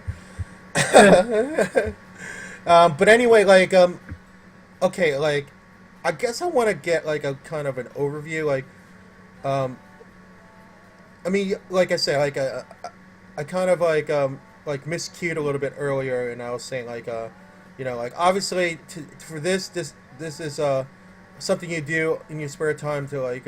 but anyway, like okay, like I guess I want to get like a kind of an overview, like I mean, like I said, like I kind of like miscued a little bit earlier, and I was saying like like obviously for this is something you do in your spare time to like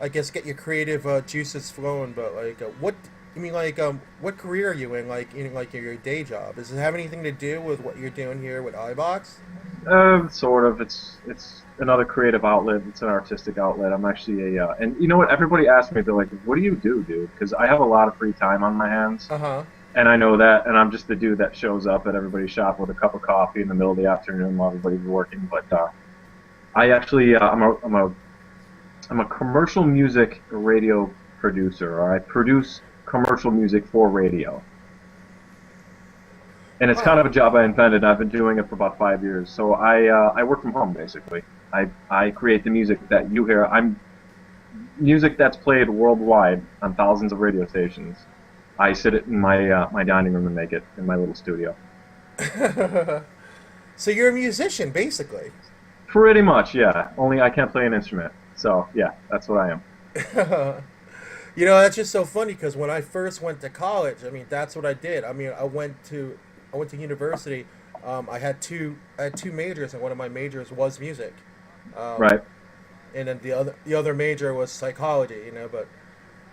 I guess get your creative juices flowing. But like what I mean, like what career are you in, like your day job? Does it have anything to do with what you're doing here with Eyebox? Sort of. It's another creative outlet. It's an artistic outlet. I'm actually and you know what? Everybody asks me, they're like, "What do you do, dude?" Because I have a lot of free time on my hands, Uh-huh. and I know that, and I'm just the dude that shows up at everybody's shop with a cup of coffee in the middle of the afternoon while everybody's working. But I actually, I'm a commercial music radio producer, or I produce commercial music for radio. and it's kind of a job I invented. I've been doing it for about 5 years. So I work from home basically. I create the music that you hear. I'm music that's played worldwide on thousands of radio stations. I sit it in my my dining room and make it in my little studio. So you're a musician, basically. Pretty much, yeah. Only I can't play an instrument. So yeah, that's what I am. You know, that's just so funny because when I first went to college, I mean, that's what I did. I mean, I went to university. I had two majors, and one of my majors was music. Um, Right. and then the other major was psychology. You know, but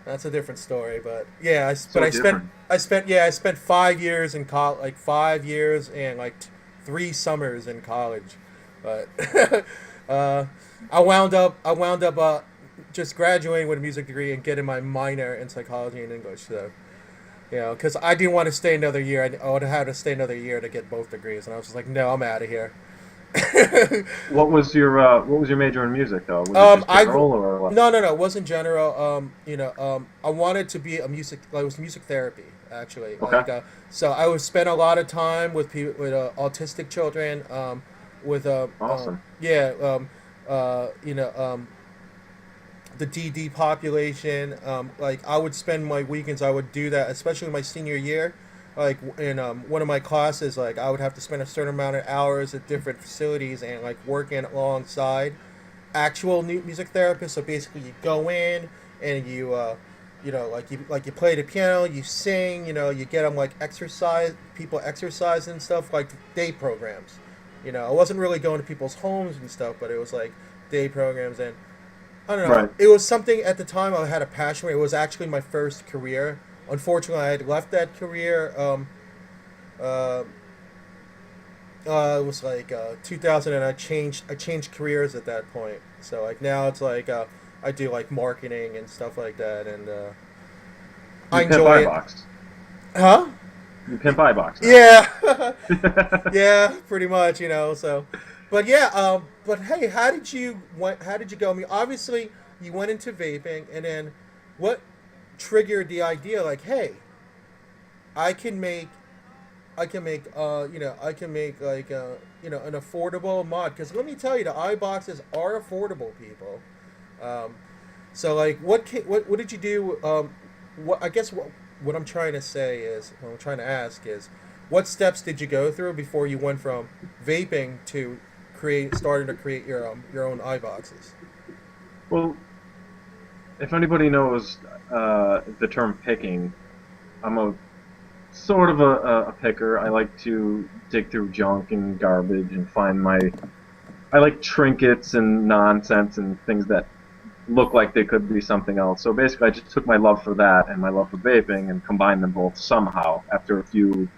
that's a different story. But yeah, but So different. I spent 5 years in college, like 5 years and like 3 summers in college. But uh, I wound up just graduating with a music degree and getting my minor in psychology and English. So you know, because I didn't want to stay another year. I would have had to stay another year to get both degrees, and I was just like, no, I'm out of here. What was your major in music though? Was it just I general or what? no, no, no, it wasn't general. I wanted to be a music. Like, it was music therapy actually. Okay. So I would spend a lot of time with people with autistic children. With Awesome. yeah, the DD population. Like I would spend my weekends. I would do that, especially my senior year. Like in one of my classes, like I would have to spend a certain amount of hours at different facilities and like working alongside actual music therapists. So basically, you go in and you play the piano, you sing, you get them like people exercise and stuff like day programs. I wasn't really going to people's homes and stuff, but it was like day programs and I don't know. Right. It was something at the time I had a passion for. It was actually my first career. Unfortunately, I had left that career. Uh, it was like 2000, and I changed careers at that point. So like now it's like I do like marketing and stuff like that, and I You pimp enjoy it. Eyebox. Huh? You pimp Eyebox Yeah, now. yeah, pretty much. So, but yeah, but hey, how did you go? I mean, obviously you went into vaping, and then what triggered the idea? Like, hey, I can make I can make like an affordable mod, because let me tell you, the iBoxes are affordable, people. Um, so like what did you do? What I guess what I'm trying to say is, what I'm trying to ask is, what steps did you go through before you went from vaping to starting to create your own iBoxes? Well, if anybody knows the term picking, I'm a sort of a picker. I like to dig through junk and garbage and find I like trinkets and nonsense and things that look like they could be something else. So basically, I just took my love for that and my love for vaping and combined them both somehow. After a few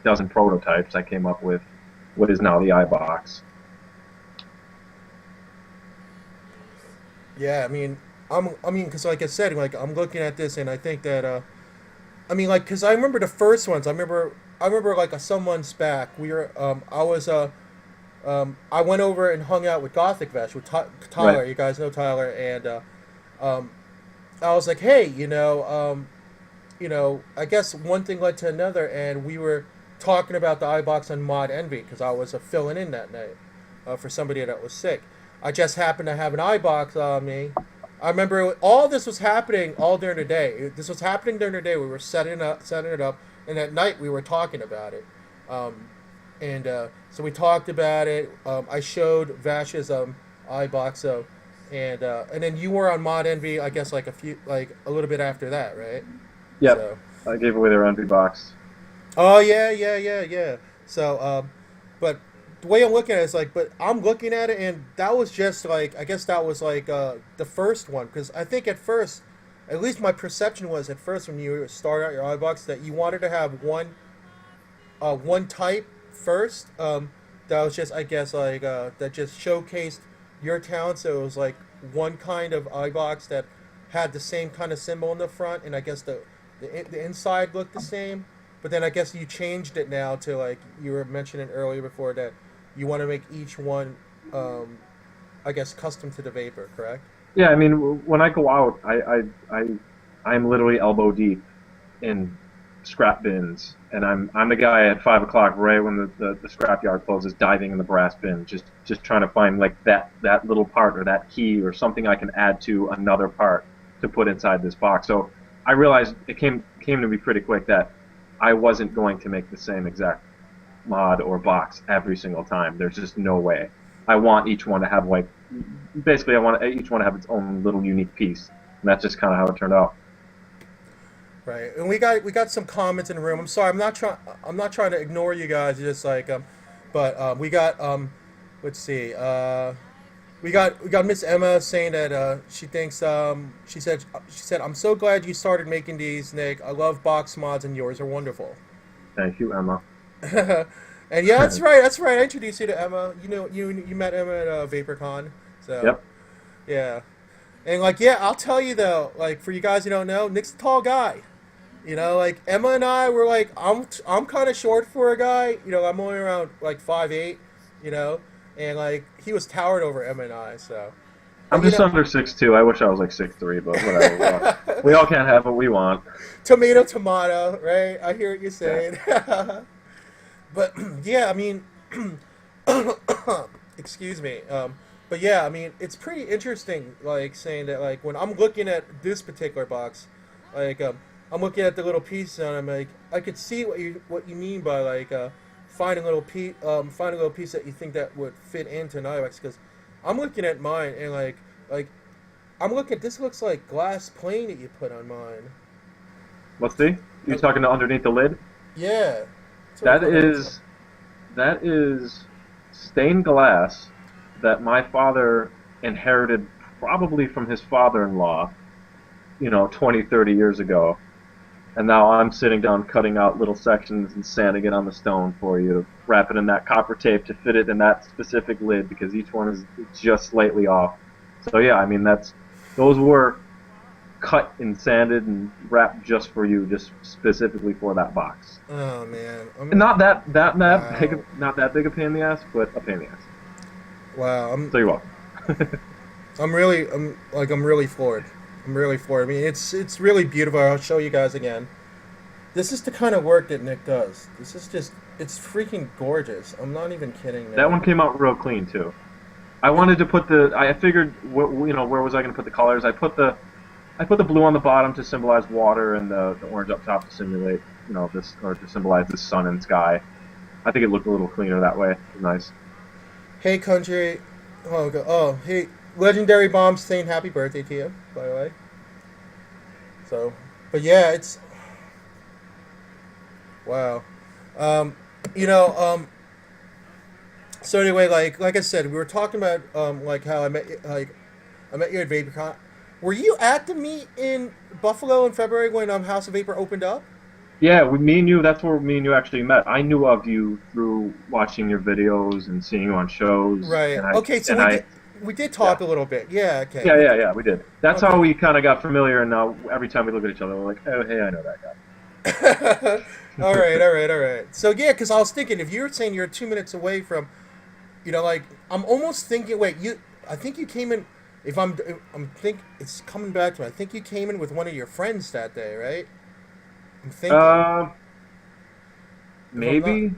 dozen prototypes, I came up with what is now the iBox. Yeah, I mean, because like I said, like I'm looking at this and I think that I mean, like, because I remember the first ones. I remember like some months back. I went over and hung out with Gothic Vesh with Right. Tyler. You guys know Tyler, and um, I was like, hey, I guess one thing led to another, and we were talking about the iBox on Mod Envy because I was filling in that night for somebody that was sick. I just happened to have an iBox on me. I remember all this was happening all during the day. This was happening during the day. We were setting it up, and at night we were talking about it. And so we talked about it. I showed Vash's iBox, and then you were on Mod Envy, I guess, like a little bit after that, right? Yep. So, I gave away their envy box. oh yeah, yeah, yeah, yeah. So, but the way I'm looking at it is like, but I'm looking at it, and that was just like, I guess that was like the first one, because I think at first, at least my perception was at first when you start out your iBox, that you wanted to have one type first. That was just, I guess, like that just showcased your talent. So it was like one kind of iBox that had the same kind of symbol in the front, and I guess the inside looked the same. But then I guess you changed it now to, like you were mentioning earlier before, that you want to make each one, I guess, custom to the vapor, correct? Yeah, I mean, when I go out, I'm literally elbow deep in scrap bins, and I'm the guy at 5 o'clock, right when the scrap yard closes, diving in the brass bin, just trying to find like that little part or that key or something I can add to another part to put inside this box. So I realized it came to me pretty quick that I wasn't going to make the same exact mod or box every single time. There's just no way. I want each one to have like, basically I want each one to have its own little unique piece, and that's just kind of how it turned out. Right, and we got some comments in the room. I'm sorry, I'm not trying to ignore you guys. Just like but we got let's see, we got Miss Emma saying that she thinks she said I'm so glad you started making these, Nick. I love box mods and yours are wonderful. Thank you, Emma. And yeah, that's right. I introduced you to Emma. You know, you met Emma at VaporCon. So Yep. yeah, and like yeah, I'll tell you though, like for you guys who don't know, Nick's a tall guy. You know, like Emma and I were like, I'm kind of short for a guy. You know, I'm only around like 5'8". You know, and like he was towered over Emma and I. So I'm just under 6'2". I wish I was like 6'3", but whatever. We all can't have what we want. Tomato, right? I hear what you're saying. Yeah. But yeah, I mean, excuse me. But yeah, I mean, it's pretty interesting. Like saying that, like when I'm looking at this particular box, like I'm looking at the little piece and I'm like, I could see what you mean by like find a little piece that you think that would fit into an Eyebox, because I'm looking at mine and like I'm looking. This looks like glass plane that you put on mine. Let's see. You talking to underneath the lid? Yeah. That is stained glass that my father inherited probably from his father-in-law, 20, 30 years ago. And now I'm sitting down cutting out little sections and sanding it on the stone for you, wrap it in that copper tape to fit it in that specific lid because each one is just slightly off. So yeah, I mean those were cut and sanded and wrapped just for you, just specifically for that box. Oh man, Not that wow. big a pain in the ass, but a pain in the ass. Wow, So you're welcome. I'm really floored. I'm really floored. I mean, it's really beautiful. I'll show you guys again. This is the kind of work that Nick does. This is just, it's freaking gorgeous. I'm not even kidding, man. That one came out real clean too. I wanted to put I figured, where was I going to put the colors? I put the blue on the bottom to symbolize water and the orange up top to simulate, this, or to symbolize the sun and sky. I think it looked a little cleaner that way. It was nice. Hey, country. Oh, hey, Legendary Bomb saying happy birthday to you, by the way. So, but yeah, it's wow. So anyway, like I said, we were talking about like how I met you at VaporCon. Were you at the meet in Buffalo in February when House of Vapor opened up? Yeah, me and you. That's where me and you actually met. I knew of you through watching your videos and seeing you on shows. Right. Okay. So we did talk a little bit. Yeah. Okay. Yeah. We did. That's how we kind of got familiar. And now every time we look at each other, we're like, oh, hey, I know that guy. All right. So yeah, because I was thinking, if you're saying you're 2 minutes away from, like I'm almost thinking. Wait, I think you came in. It's coming back to me. I think you came in with one of your friends that day, right? I'm thinking. Maybe.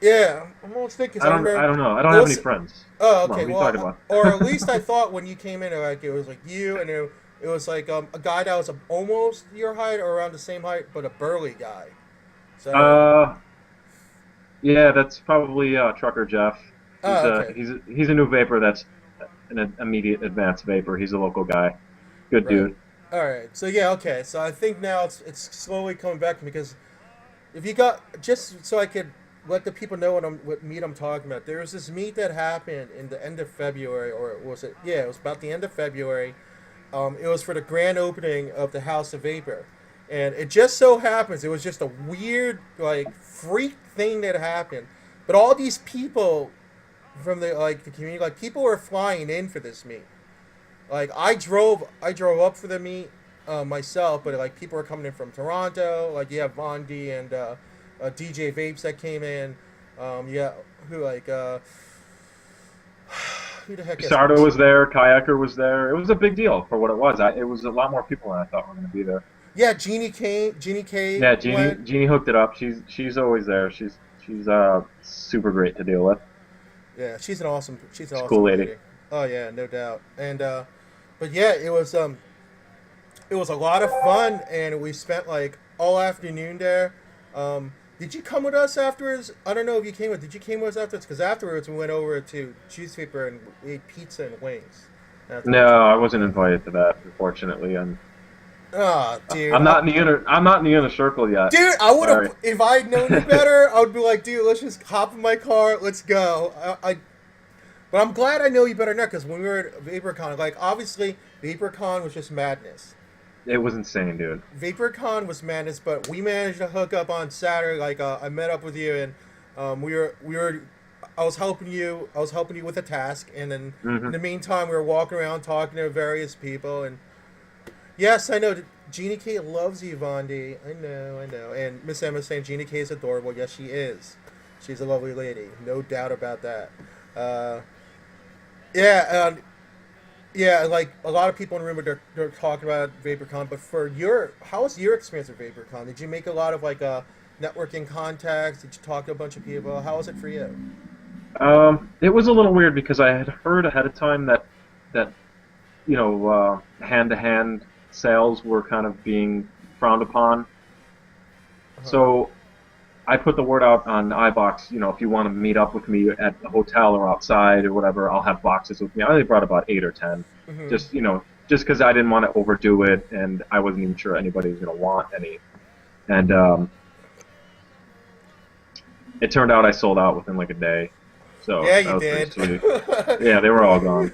Yeah, I'm almost thinking. I don't know. I don't have any friends. Oh, okay. What are you talking about? Or at least I thought when you came in, like it was like you, and it was like a guy that was almost your height or around the same height, but a burly guy. So. Yeah, that's probably Trucker Jeff. Okay. He's a new vapor that's an immediate advanced vapor. He's a local guy. Good dude. All right. So yeah, okay. So I think now it's slowly coming back because if you got, just so I could let the people know what meet I'm talking about. There was this meet that happened in the end of February, or was it? Yeah, it was about the end of February. It was for the grand opening of the House of Vapor, and it just so happens it was just a weird freak thing that happened. But all these people from the community, people were flying in for this meet. I drove up for the meet myself, but people were coming in from Toronto. You have Von D and DJ Vapes that came in. Who the heck is Sardo was there, Kayaker was there. It was a big deal for what it was. It was a lot more people than I thought were going to be there. Yeah, Jeannie came. Jeannie K Yeah, went. Jeannie hooked it up. She's always there. She's super great to deal with. Yeah, she's an She's a cool awesome lady. lady. Oh yeah, no doubt. And but yeah, it was a lot of fun, and we spent like all afternoon there. Did you come with us afterwards? I don't know if you came with. Did you came with us afterwards? Because afterwards we went over to Juice Paper and we ate pizza and wings. No, Afterwards. I wasn't invited to that, unfortunately. Ah, dude. I'm not in the inner circle yet. Dude, I would Sorry. have if I'd known you better. I would be like, dude, let's just hop in my car, let's go. But I'm glad I know you better now because when we were at VaporCon, like obviously VaporCon was just madness. It was insane, dude. VaporCon was madness, but we managed to hook up on Saturday. Like I met up with you, and we were. I was helping you with a task, and then in Hmm. the meantime, we were walking around talking to various people. And yes, I know Jeannie K loves you, Vondi. I know. And Miss Emma saying Jeannie K is adorable. Yes, she is. She's a lovely lady, no doubt about that. Uh, yeah, yeah, like a lot of people in the room they're talking about VaporCon, but how was your experience with VaporCon? Did you make a lot of like networking contacts? Did you talk to a bunch of people? How was it for you? It was a little weird because I had heard ahead of time that hand-to-hand sales were kind of being frowned upon. Uh-huh. So I put the word out on Eyebox. If you want to meet up with me at the hotel or outside or whatever, I'll have boxes with me. I only brought about 8 or 10, Hmm. just because I didn't want to overdo it, and I wasn't even sure anybody was going to want any. And it turned out I sold out within like a day, so Yeah, that you was pretty did. sweet. Yeah, they were all gone.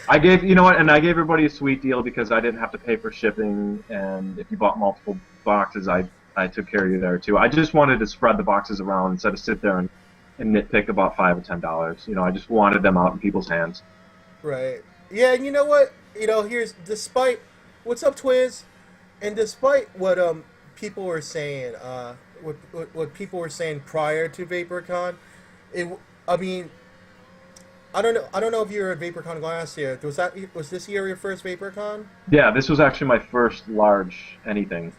I gave, you know what, and I gave everybody a sweet deal because I didn't have to pay for shipping, and if you bought multiple boxes, I took care of you there too. I just wanted to spread the boxes around instead of sit there and nitpick about $5 or $10. I just wanted them out in people's hands. Right. Yeah, and you know what? Here's despite what's up, Twiz, and despite what people were saying, what people were saying prior to VaporCon, it. I mean, I don't know if you were at VaporCon last year. Was this year your first VaporCon? Yeah, this was actually my first large anything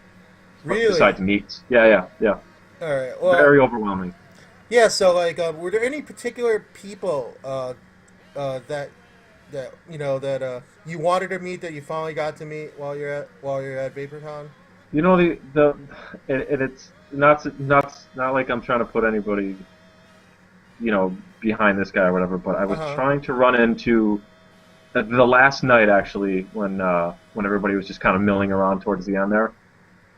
Really? besides meats. Yeah, yeah, yeah. All right. Well, Very overwhelming. yeah. So, like, were there any particular people that you wanted to meet that you finally got to meet while you're at VaporCon? It's not like I'm trying to put anybody behind this guy or whatever, but I Uh was huh. trying to run into the last night actually when everybody was just kind of milling around towards the end there.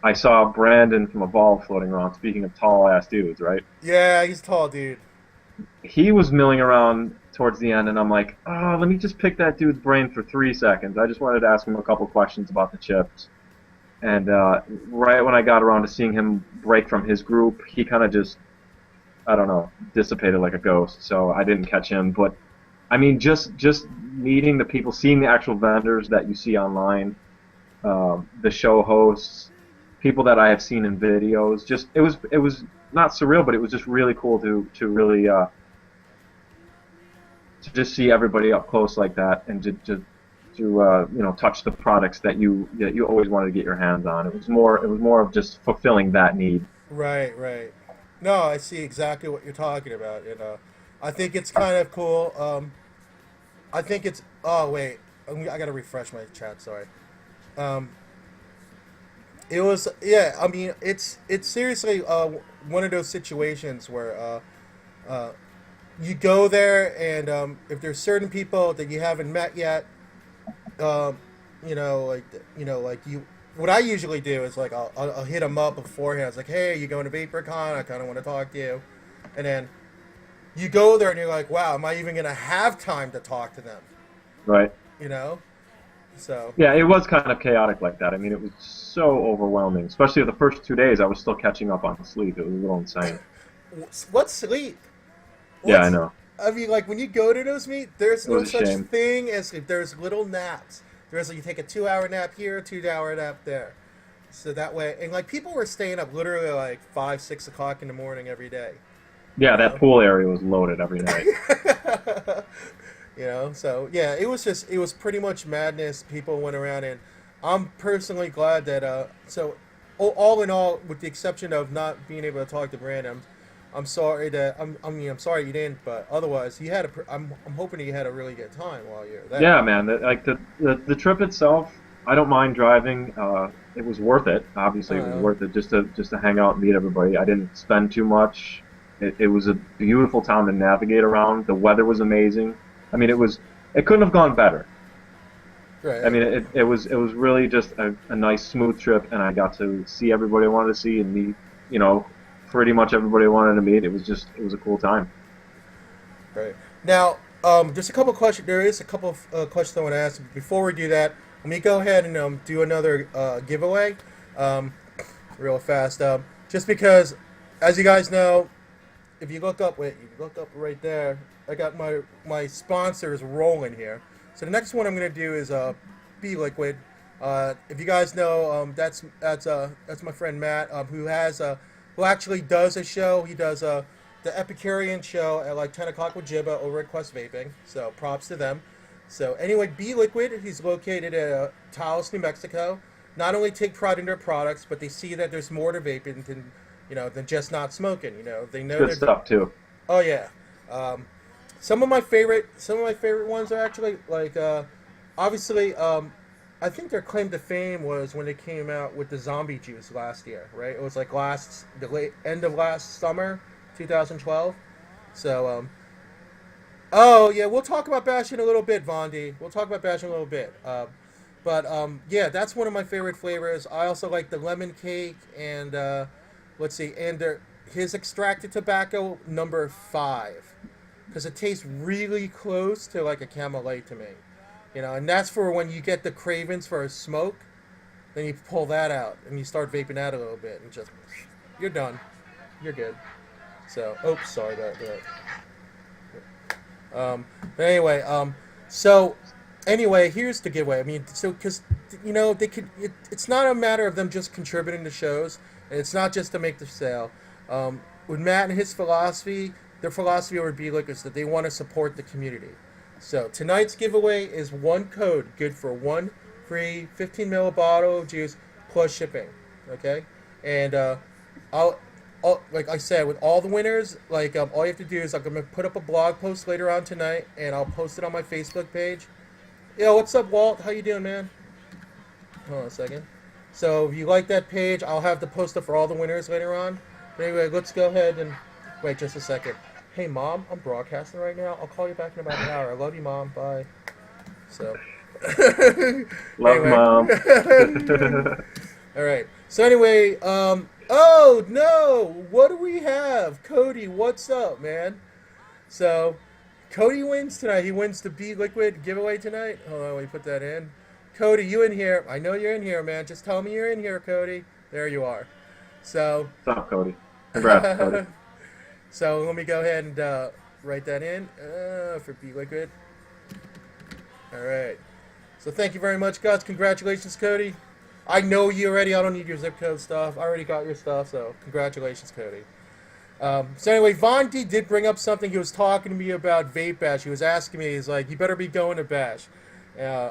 I saw Brandon from Evolve floating around. Speaking of tall ass dudes, right? Yeah, he's tall, dude. He was milling around towards the end, and I'm like, oh, let me just pick that dude's brain for 3 seconds. I just wanted to ask him a couple questions about the chips. And right when I got around to seeing him break from his group, he kind of just, I don't know, dissipated like a ghost. So I didn't catch him. But I mean, just meeting the people, seeing the actual vendors that you see online, the show hosts, people that I have seen in videos. Just it was not surreal, but it was just really cool to really to just see everybody up close like that and to touch the products that you always wanted to get your hands on. It was more of just fulfilling that need. Right, right. No, I see exactly what you're talking about, and I think it's kind of cool. I think it's. Oh wait, I gotta refresh my chat. Sorry. Um, it was. Yeah, I mean, it's seriously one of those situations where uh, you go there, and if there's certain people that you haven't met yet, um, like like you. What I usually do is like I'll hit them up beforehand. It's like, hey, you going to VaporCon? I kind of want to talk to you, and then you go there and you're like, wow, am I even gonna have time to talk to them? Right. You know? So Yeah, it was kind of chaotic like that. I mean, it was so overwhelming, especially the first 2 days. I was still catching up on sleep. It was a little insane. what's sleep? Yeah, I What's know. I mean, like when you go to those meet, there's It no was a such shame. thing as sleep. There's little naps. There's like you take a 2 hour nap here, 2 hour nap there. So that way, and like people were staying up literally like 5, 6 o'clock in the morning every day. Yeah, You that know. pool area was loaded every night. So yeah, it was pretty much madness. People went around and I'm personally glad that so all in all, with the exception of not being able to talk to Brandon, I'm sorry that I'm sorry you didn't, but otherwise he had I'm hoping he had a really good time while you're there. Yeah, man. Like the trip itself, I don't mind driving. It was worth it. Obviously, it was Uh, worth it just to hang out and meet everybody. I didn't spend too much. It was a beautiful town to navigate around. The weather was amazing. I mean, it couldn't have gone better. I right. mean, it was really just a nice smooth trip, and I got to see everybody I wanted to see and meet, you know, pretty much everybody I wanted to meet. It was a cool time. Right. Now, there's a couple of questions. There is a couple of questions I want to ask. Before we do that, let me go ahead and do another giveaway, um, real fast. Just because, as you guys know, if you look up, wait, you look up right there. I got my sponsors rolling here. So the next one I'm gonna do is Be Liquid. If you guys know, that's my friend Matt, who actually does a show. He does the Epicurean show at like 10 o'clock with Jibba over at Quest Vaping. So props to them. So anyway, Be Liquid. He's located at Taos, New Mexico. Not only take pride in their products, but they see that there's more to vaping than just not smoking. They know Good they're. stuff too. Oh yeah. Um, some of my favorite ones are actually like obviously I think their claim to fame was when they came out with the zombie juice last year, right? It was like the late end of last summer, 2012. So oh yeah, we'll talk about bashing a little bit, Vondi. We'll talk about bashing a little bit. But yeah, that's one of my favorite flavors. I also like the lemon cake and let's see, and his extracted tobacco number 5 because it tastes really close to like a Camel Light to me. And that's for when you get the cravings for a smoke. Then you pull that out and you start vaping that a little bit and just you're done. You're good. So, oops, sorry about that. But anyway, so anyway, here's the giveaway. I mean, so because they could, it's not a matter of them just contributing to shows, and it's not just to make the sale. With Matt and his philosophy, their philosophy would be like is that they want to support the community. So tonight's giveaway is one code, good for one free 15 ml bottle of juice plus shipping. Okay, and I'll like I said, with all the winners, like all you have to do is like I'm gonna put up a blog post later on tonight, and I'll post it on my Facebook page. Yo, what's up, Walt? How you doing, man? Hold on a second. So if you like that page, I'll have the post up for all the winners later on. But anyway, let's go ahead and wait just a second. Hey, Mom, I'm broadcasting right now. I'll call you back in about an hour. I love you, Mom. Bye. So. Love, Anyway. mom. All right. So anyway, oh no, what do we have? Cody, what's up, man? So, Cody wins tonight. He wins the Be Liquid giveaway tonight. Hold on, let me put that in. Cody, you in here? I know you're in here, man. Just tell me you're in here, Cody. There you are. So, What's up, Cody? Congrats, Cody. so let me go ahead and write that in for Be Liquid. All right. So thank you very much, guys. Congratulations, Cody. I know you already. I don't need your zip code stuff. I already got your stuff, so congratulations, Cody. So anyway, Von D did bring up something. He was talking to me about Vape Bash. He was asking me, he's like, you better be going to Bash.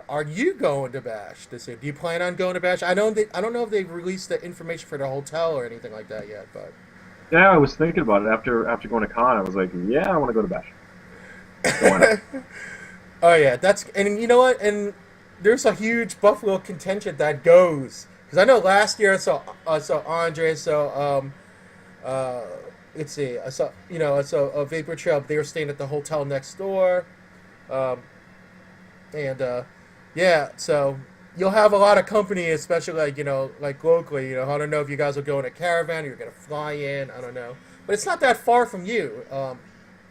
Are you going to Bash this year? Do you plan on going to Bash? I don't know if they've released the information for the hotel or anything like that yet, but Yeah, I was thinking about it after going to con. I was like, yeah, I want to go to Bash. So why not? oh yeah, and you know what? And there's a huge Buffalo contingent that goes because I know last year I saw Andre, uh, let's see, I saw a Vapor Trail. They were staying at the hotel next door, um, and yeah, so you'll have a lot of company, especially like locally. I don't know if you guys will go in a caravan or you're gonna fly in. I don't know, but it's not that far from you.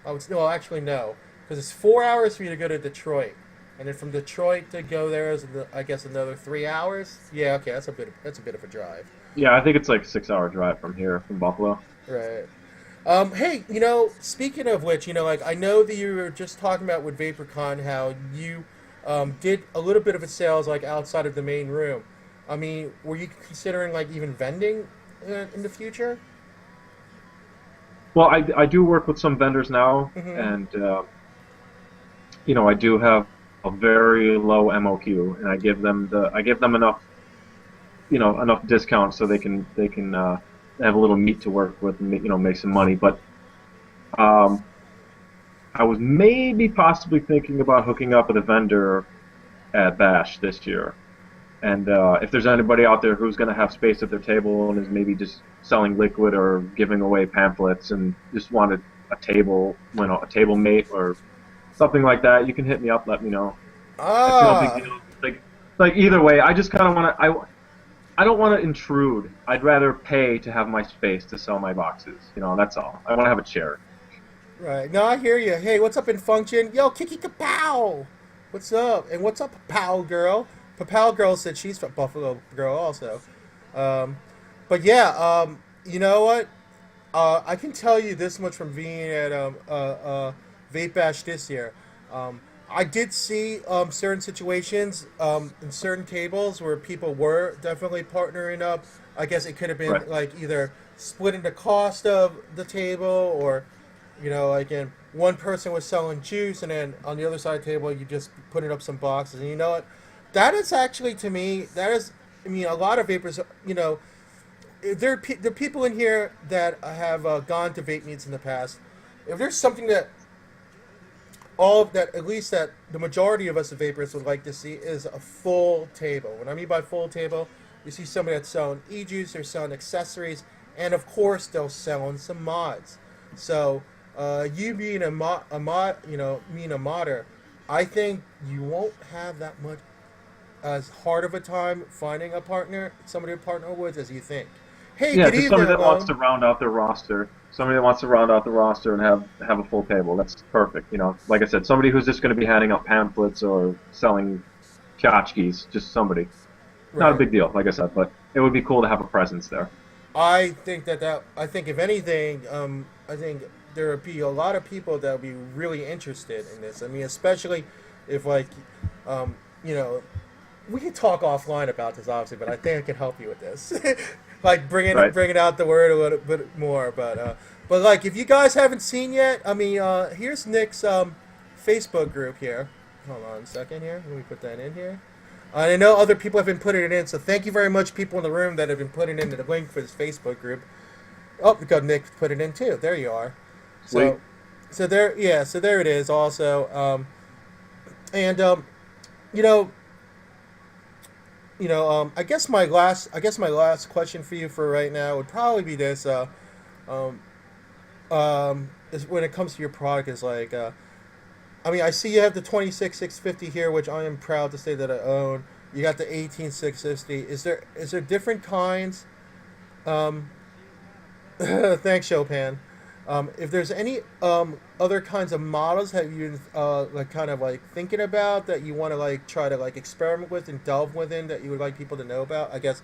I would no, actually no, because it's 4 hours for you to go to Detroit, and then from Detroit to go there is I guess another 3 hours. Yeah, okay, that's a bit of a drive. Yeah, I think it's like a 6 hour drive from here, from Buffalo. Right. Hey, speaking of which, like I know that you were just talking about with VaporCon how you did a little bit of a sales like outside of the main room. I mean, were you considering like even vending in the future? Well, I do work with some vendors now, Mm-hmm. and I do have a very low MOQ, and I give them enough, enough discount so they can have a little meat to work with and make some money. But I was maybe possibly thinking about hooking up with a vendor at Bash this year. And if there's anybody out there who's going to have space at their table and is maybe just selling liquid or giving away pamphlets and just wanted a table, a table mate or something like that, you can hit me up. Let me know. Ah. It's no big deal. Like either way, I just kind of want to. I don't want to intrude. I'd rather pay to have my space to sell my boxes. That's all. I want to have a chair. Right. No, I hear you. Hey, what's up in function? Yo, Kiki Kapow! What's up? And what's up, Papow Girl? Papow Girl said she's from Buffalo Girl also. But yeah, you know what? I can tell you this much from being at Vape Bash this year. I did see certain situations in certain tables where people were definitely partnering up. I guess it could have been Right. like either splitting the cost of the table or, like one person was selling juice and then on the other side of the table you just putting up some boxes. And you know what? That is actually, to me, a lot of vapors, there are people in here that have gone to vape meets in the past. If there's something that at least that the majority of us vapors would like to see is a full table. What I mean by full table, you see somebody that's selling e-juice, they're selling accessories, and of course they're selling some mods. So you being a modder, I think you won't have that much as hard of a time finding a partner, somebody to partner with as you think. Hey, Yeah, good just evening. somebody that wants to round out their roster. Somebody that wants to round out the roster and have a full table. That's perfect. Like I said, somebody who's just going to be handing out pamphlets or selling tchotchkes. Just somebody. Not a big deal, like I said, but it would be cool to have a presence there. I think I think if anything, I think there would be a lot of people that would be really interested in this. I mean, especially if we can talk offline about this, obviously, but I think I can help you with this. Like bringing out the word a little bit more, but like if you guys haven't seen yet, I mean, here's Nick's Facebook group here. Hold on a second here. Let me put that in here. I know other people have been putting it in, so thank you very much, people in the room that have been putting in the link for this Facebook group. Oh, because Nick put it in too. There you are. So there it is. Also, I guess my last question for you for right now would probably be this. Is when it comes to your product is like, I mean, I see you have the 26650 here, which I am proud to say that I own. You got the 18650. Is there different kinds? Thanks, Chopin. If there's any other kinds of models that you thinking about that you want to try to experiment with and delve within that you would like people to know about, I guess,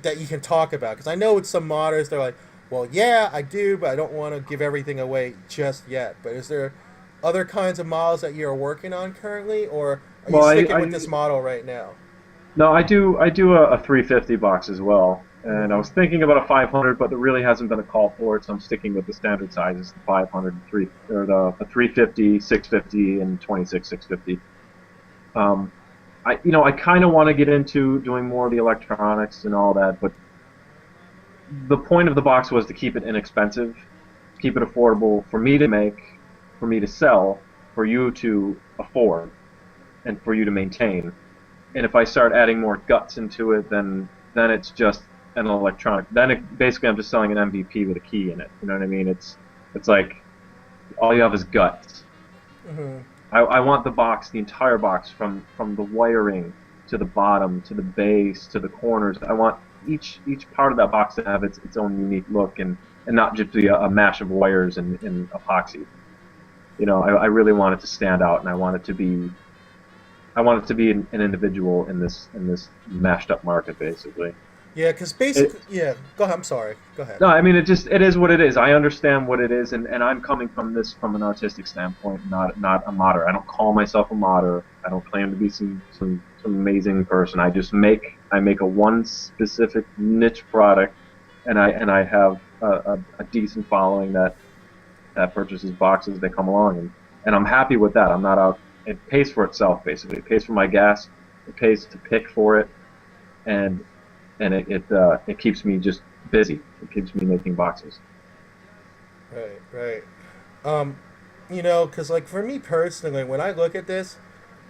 that you can talk about, because I know with some modders they're like, well, yeah, I do, but I don't want to give everything away just yet. But is there other kinds of models that you're working on currently, or are you sticking with this model right now? No, I do a 350 box as well. And I was thinking about a 500, but there really hasn't been a call for it, so I'm sticking with the standard sizes, the 500, the 350, 650, and 26650. I kind of want to get into doing more of the electronics and all that, but the point of the box was to keep it inexpensive, keep it affordable for me to make, for me to sell, for you to afford, and for you to maintain. And if I start adding more guts into it, then it's just an electronic. Then basically I'm just selling an MVP with a key in it. You know what I mean? It's like all you have is guts. Mm-hmm. I want the box, the entire box, from the wiring to the bottom to the base to the corners. I want each part of that box to have its own unique look and not just be a mash of wires and epoxy. I really want it to stand out, and I want it to be an individual in this mashed up market, basically. Yeah, because basically, go ahead. I'm sorry. Go ahead. No, I mean, it is what it is. I understand what it is, and I'm coming from this from an artistic standpoint, not a modder. I don't call myself a modder. I don't claim to be some amazing person. I just make a one specific niche product, and I have a decent following that purchases boxes that come along, and I'm happy with that. I'm not out it pays for itself basically. It pays for my gas. It pays to pick for it, and it keeps me just busy. It keeps me making boxes. Right, right. Um, you know, because like for me personally, when I look at this,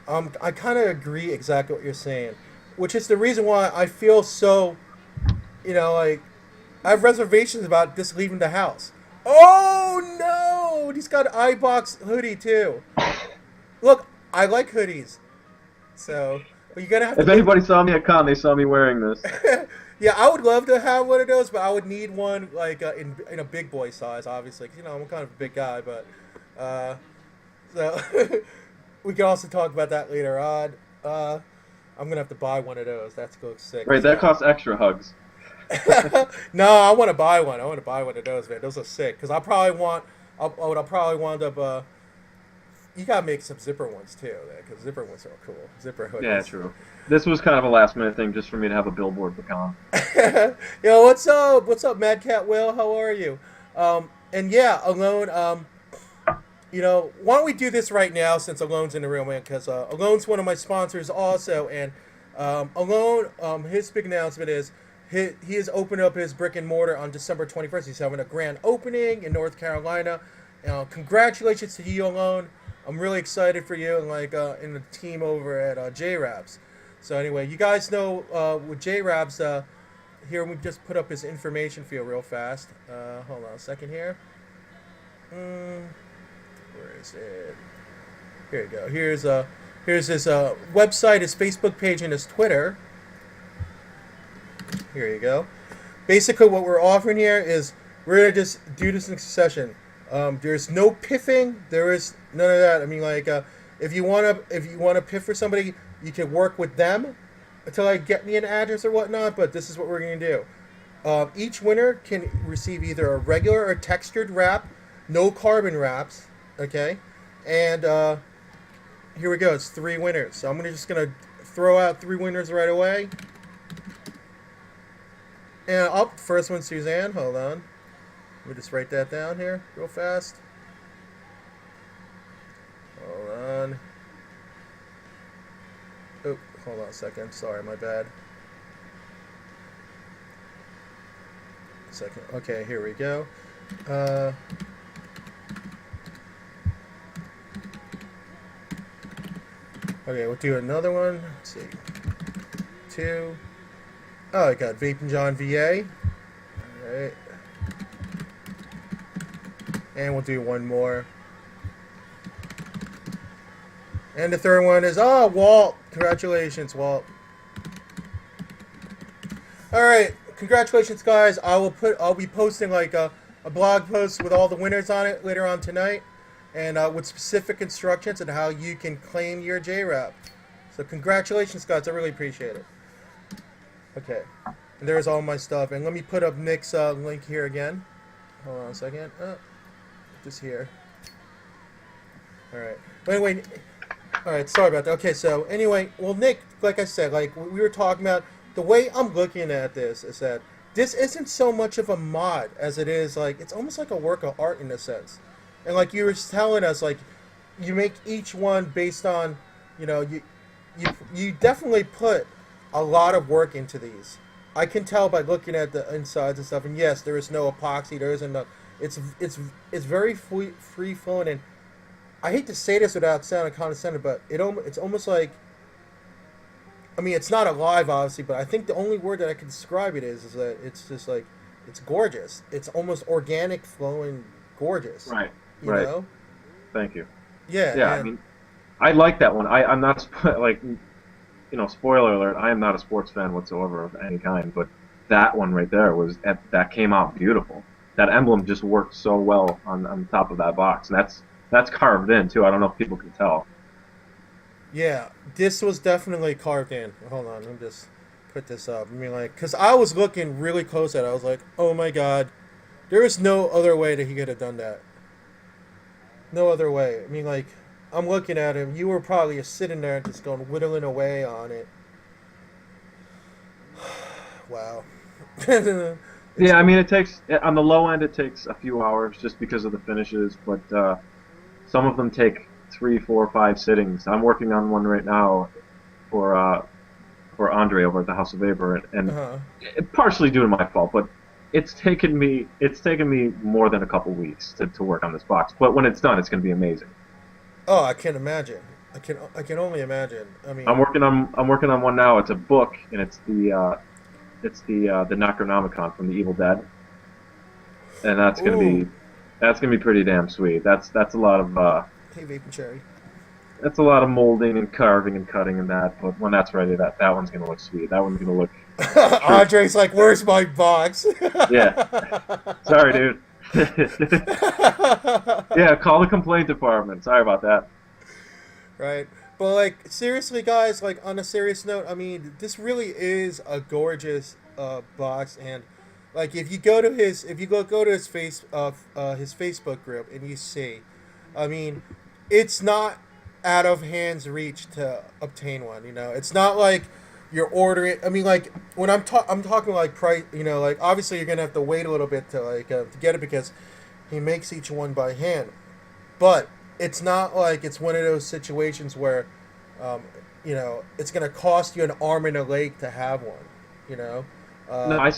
I kind of agree exactly what you're saying, which is the reason why I feel so, you know, like I have reservations about just leaving the house. Oh no, he's got an Eyebox hoodie too. Look, I like hoodies, so but you're gonna have to If make. anybody saw me at con, they saw me wearing this. Yeah, I would love to have one of those, but I would need one like in a big boy size, obviously. 'Cause, you know, I'm kind of a big guy, but uh, so we can also talk about that later on. I'm gonna have to buy one of those. That's going sick. Right, that costs extra hugs. No, I want to buy one. I want to buy one of those, man. Those are sick. Cause I'll probably want. I'll probably wind up. You gotta make some zipper ones too, man. Cause zipper ones are cool. Zipper hoodies. Yeah, true. This was kind of a last minute thing just for me to have a billboard for con. Yo, what's up? What's up, Mad Cat Will? How are you? And yeah, Alone. You know, why don't we do this right now since Alone's in the room, man? Because Alone's one of my sponsors also, and Alone, his big announcement is he has opened up his brick and mortar on December 21st. He's having a grand opening in North Carolina. Congratulations to you, Alone. I'm really excited for you and like in the team over at J-Rabs. So anyway, you guys know with J-Rabs, here we just put up his information for you real fast. Hold on a second here. Where is it? Here you go. Here's his website, his Facebook page, and his Twitter. Here you go. Basically, what we're offering here is we're gonna just do this in succession. There's no piffing. There is none of that. I mean, like, if you wanna piff for somebody, you can work with them until I get me an address or whatnot. But this is what we're gonna do. Each winner can receive either a regular or textured wrap, no carbon wraps. Okay, and here we go. It's 3 winners. So I'm just gonna throw out 3 winners right away. And up first one, Suzanne. Hold on. Let me just write that down here real fast. Hold on. Oh, hold on a second. Sorry, my bad. Second. Okay, here we go. Okay, we'll do another one. Let's see. 2. Oh, I got Vaping John VA. Alright. And we'll do one more. And the third one is, Walt. Congratulations, Walt. Alright, congratulations, guys. I'll be posting like a blog post with all the winners on it later on tonight. And with specific instructions on how you can claim your JRAP. So congratulations, guys. I really appreciate it. Okay. And there's all my stuff. And let me put up Nick's link here again. Hold on a second. Just here. Alright. But anyway, alright, sorry about that. Okay, so anyway, well, Nick, like I said, like we were talking about, the way I'm looking at this is that this isn't so much of a mod as it is, like, it's almost like a work of art in a sense. And like you were telling us, like, you make each one based on, you know, you definitely put a lot of work into these. I can tell by looking at the insides and stuff. And yes, there is no epoxy. There isn't no. It's very free flowing. And I hate to say this without sounding condescending, but it's almost like. I mean, it's not alive, obviously, but I think the only word that I can describe it is that it's just like it's gorgeous. It's almost organic, flowing, gorgeous. Right. You right. know? Thank you. Yeah. Yeah. I mean, I like that one. I'm not like. You know, spoiler alert, I am not a sports fan whatsoever of any kind, but that one right there that came out beautiful. That emblem just worked so well on top of that box. And that's carved in too. I don't know if people can tell. Yeah, this was definitely carved in. Hold on, let me just put this up. I mean, like, because I was looking really close at it. I was like, oh my god, there is no other way that he could have done that. No other way. I mean, like, I'm looking at him. You were probably just sitting there just going whittling away on it. Wow. Yeah, I mean, it takes, on the low end, it takes a few hours just because of the finishes, but some of them take 3, 4, 5 sittings. I'm working on one right now for Andre over at the House of Vapor, and Uh-huh. it, partially due to my fault, but it's taken me more than a couple weeks to work on this box. But when it's done, it's going to be amazing. Oh, I can imagine. I can only imagine. I I'm mean, working on I'm working on one now. It's a book, and it's the Necronomicon from the Evil Dead, and ooh, that's gonna be pretty damn sweet. That's a lot of hey, Vaping Cherry. that's a lot of molding and carving and cutting and that. But when that's ready, that one's gonna look sweet. That one's gonna look true. Andre's like, "Where's my box?" Yeah. Sorry, dude. Yeah, call the complaint department. Sorry about that. Right. But like seriously, guys, like on a serious note, I mean, this really is a gorgeous box, and like if you go to his Facebook group and you see, I mean, it's not out of hands reach to obtain one. You know, it's not like you're ordering. I mean, like when I'm talking like price. You know, like obviously you're gonna have to wait a little bit to get it because he makes each one by hand. But it's not like it's one of those situations where, um, it's going to cost you an arm and a leg to have one. You know, No, uh, I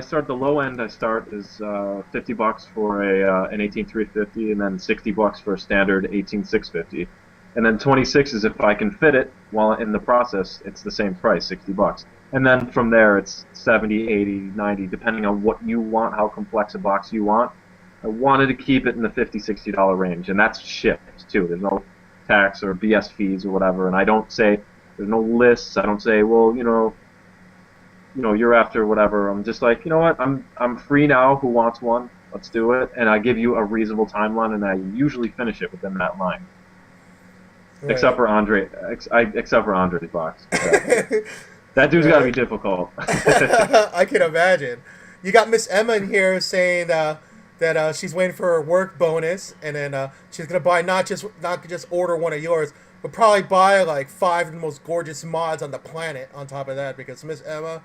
start the low end. I start is $50 for an 18350, and then $60 for a standard 18650, and then 26 is if I can fit it while in the process. It's the same price, $60, and then from there it's 70, 80, 90, depending on what you want, how complex a box you want. I wanted to keep it in the $50, $60 range, and that's shipped too. There's no tax or BS fees or whatever, and I don't say there's no lists. I don't say, well, you're after whatever. I'm just like, you know what? I'm free now. Who wants one? Let's do it. And I give you a reasonable timeline, and I usually finish it within that line, except right. for except for Andre's box. That dude's got to be Right. difficult. I can imagine. You got Miss Emma in here saying that she's waiting for her work bonus, and then she's gonna buy not just order one of yours, but probably buy like five of the most gorgeous mods on the planet. On top of that, because Miss Emma,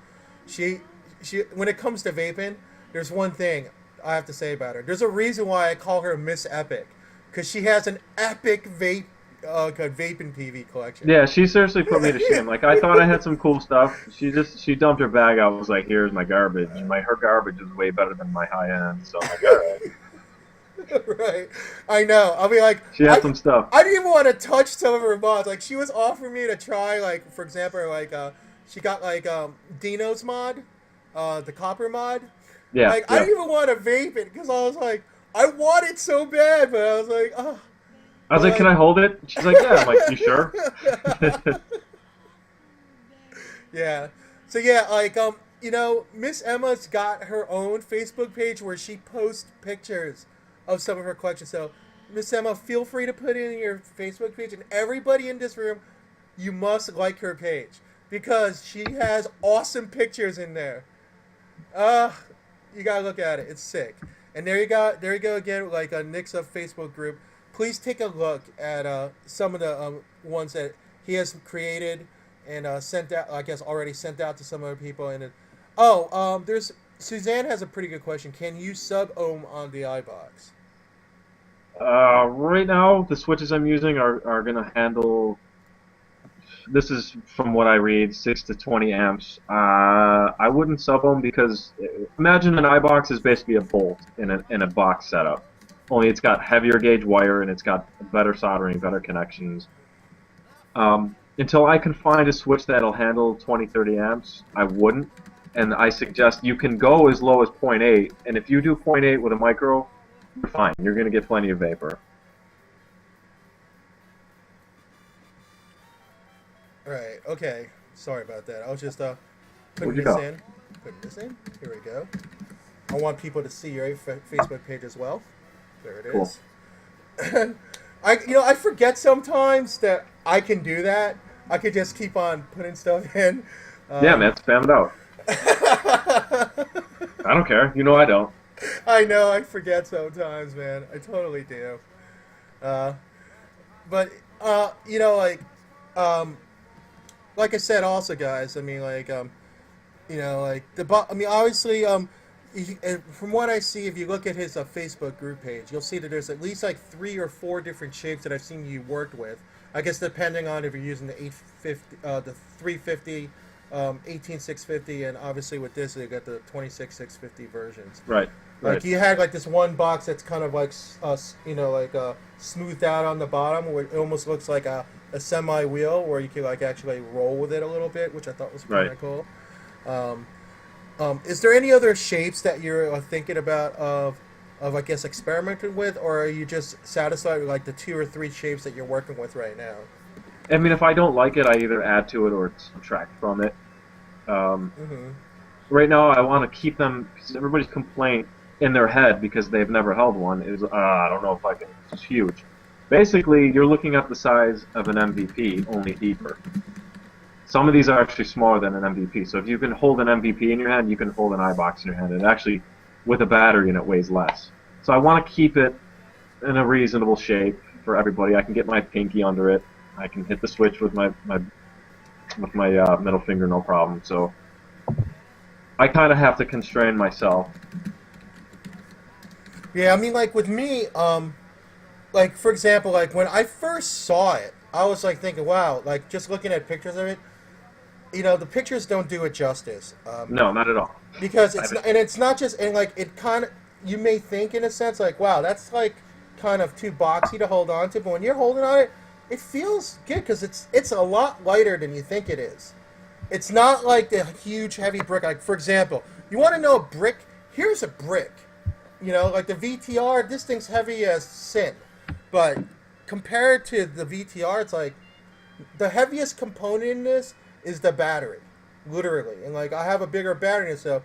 she she when it comes to vaping, there's one thing I have to say about her. There's a reason why I call her Miss Epic, because she has an epic vaping PV collection. Yeah, she seriously put me to shame. Like I thought I had some cool stuff. She dumped her bag out. Was like, here's my garbage. Her garbage is way better than my high end. So I'm like, all right. Right. I know. I'll be like, She had some stuff. I didn't even want to touch some of her mods. Like, she was offering me to try, like, for example, like, she got, like, Dino's mod, the copper mod. Yeah, Like, I yeah. didn't even want to vape it because I was like, I want it so bad, but I was like, oh. I was But, like, can I hold it? She's like, yeah. I'm like, you sure? like, yeah. So, yeah, like, Miss Emma's got her own Facebook page where she posts pictures of some of her collections. So, Miss Emma, feel free to put in your Facebook page, and everybody in this room, you must like her page because she has awesome pictures in there. Uh, you gotta look at it. It's sick. And there you go again, like Nick's Facebook group. Please take a look at some of the ones that he has created and sent out. I guess already sent out to some other people. And there's Suzanne has a pretty good question. Can you sub ohm on the iBox? Right now, the switches I'm using are going to handle. This is from what I read, 6 to 20 amps. I wouldn't sub them because imagine an iBox is basically a bolt in a box setup. Only it's got heavier gauge wire and it's got better soldering, better connections. Until I can find a switch that'll handle 20, 30 amps, I wouldn't. And I suggest you can go as low as zero point 0.8, and if you do zero point 0.8 with a micro, you're fine. You're going to get plenty of vapor. Right. Okay. Sorry about that. I was just putting Where'd you this go? in. Putting this in. Here we go. I want people to see your Facebook page as well. There it Cool. is. I forget sometimes that I can do that. I could just keep on putting stuff in. Yeah, man, spam it out. I don't care. You know I don't. I know I forget sometimes, man. I totally do. Uh, but um, like I said, also, guys. I mean, like like I mean, obviously, from what I see, if you look at his Facebook group page, you'll see that there's at least like 3 or 4 different shapes that I've seen you worked with. I guess depending on if you're using the 850, the 350, 18650, and obviously with this, they got the 26650 versions. Right. Like Right. you had like this one box that's kind of like like smoothed out on the bottom, where it almost looks like a semi wheel, where you can like actually roll with it a little bit, which I thought was kind Right. of cool. Um, is there any other shapes that you're thinking about of I guess experimenting with, or are you just satisfied with like the 2 or 3 shapes that you're working with right now? I mean, if I don't like it, I either add to it or subtract from it. Um, Mm-hmm. right now, I want to keep them because everybody's complaint in their head because they've never held one is, I don't know if I can. It's huge. Basically, you're looking at the size of an MVP, only deeper. Some of these are actually smaller than an MVP. So if you can hold an MVP in your hand, you can hold an Eyebox in your hand. And actually, with a battery in it, weighs less. So I want to keep it in a reasonable shape for everybody. I can get my pinky under it. I can hit the switch with my middle finger, no problem. So I kind of have to constrain myself. Yeah, I mean, like with me, like for example, like when I first saw it, I was like thinking, wow, like just looking at pictures of it, the pictures don't do it justice. No, not at all. Because I it's haven't. not, and it's not just, and like it kind of, you may think in a sense like, wow, that's like kind of too boxy to hold on to, but when you're holding on it, it feels good because it's a lot lighter than you think it is. It's not like the huge heavy brick. Like for example, you want to know a brick? Here's a brick. Like the VTR, this thing's heavy as sin, but compared to the VTR, it's like the heaviest component in this is the battery, literally. And like I have a bigger battery, in it, so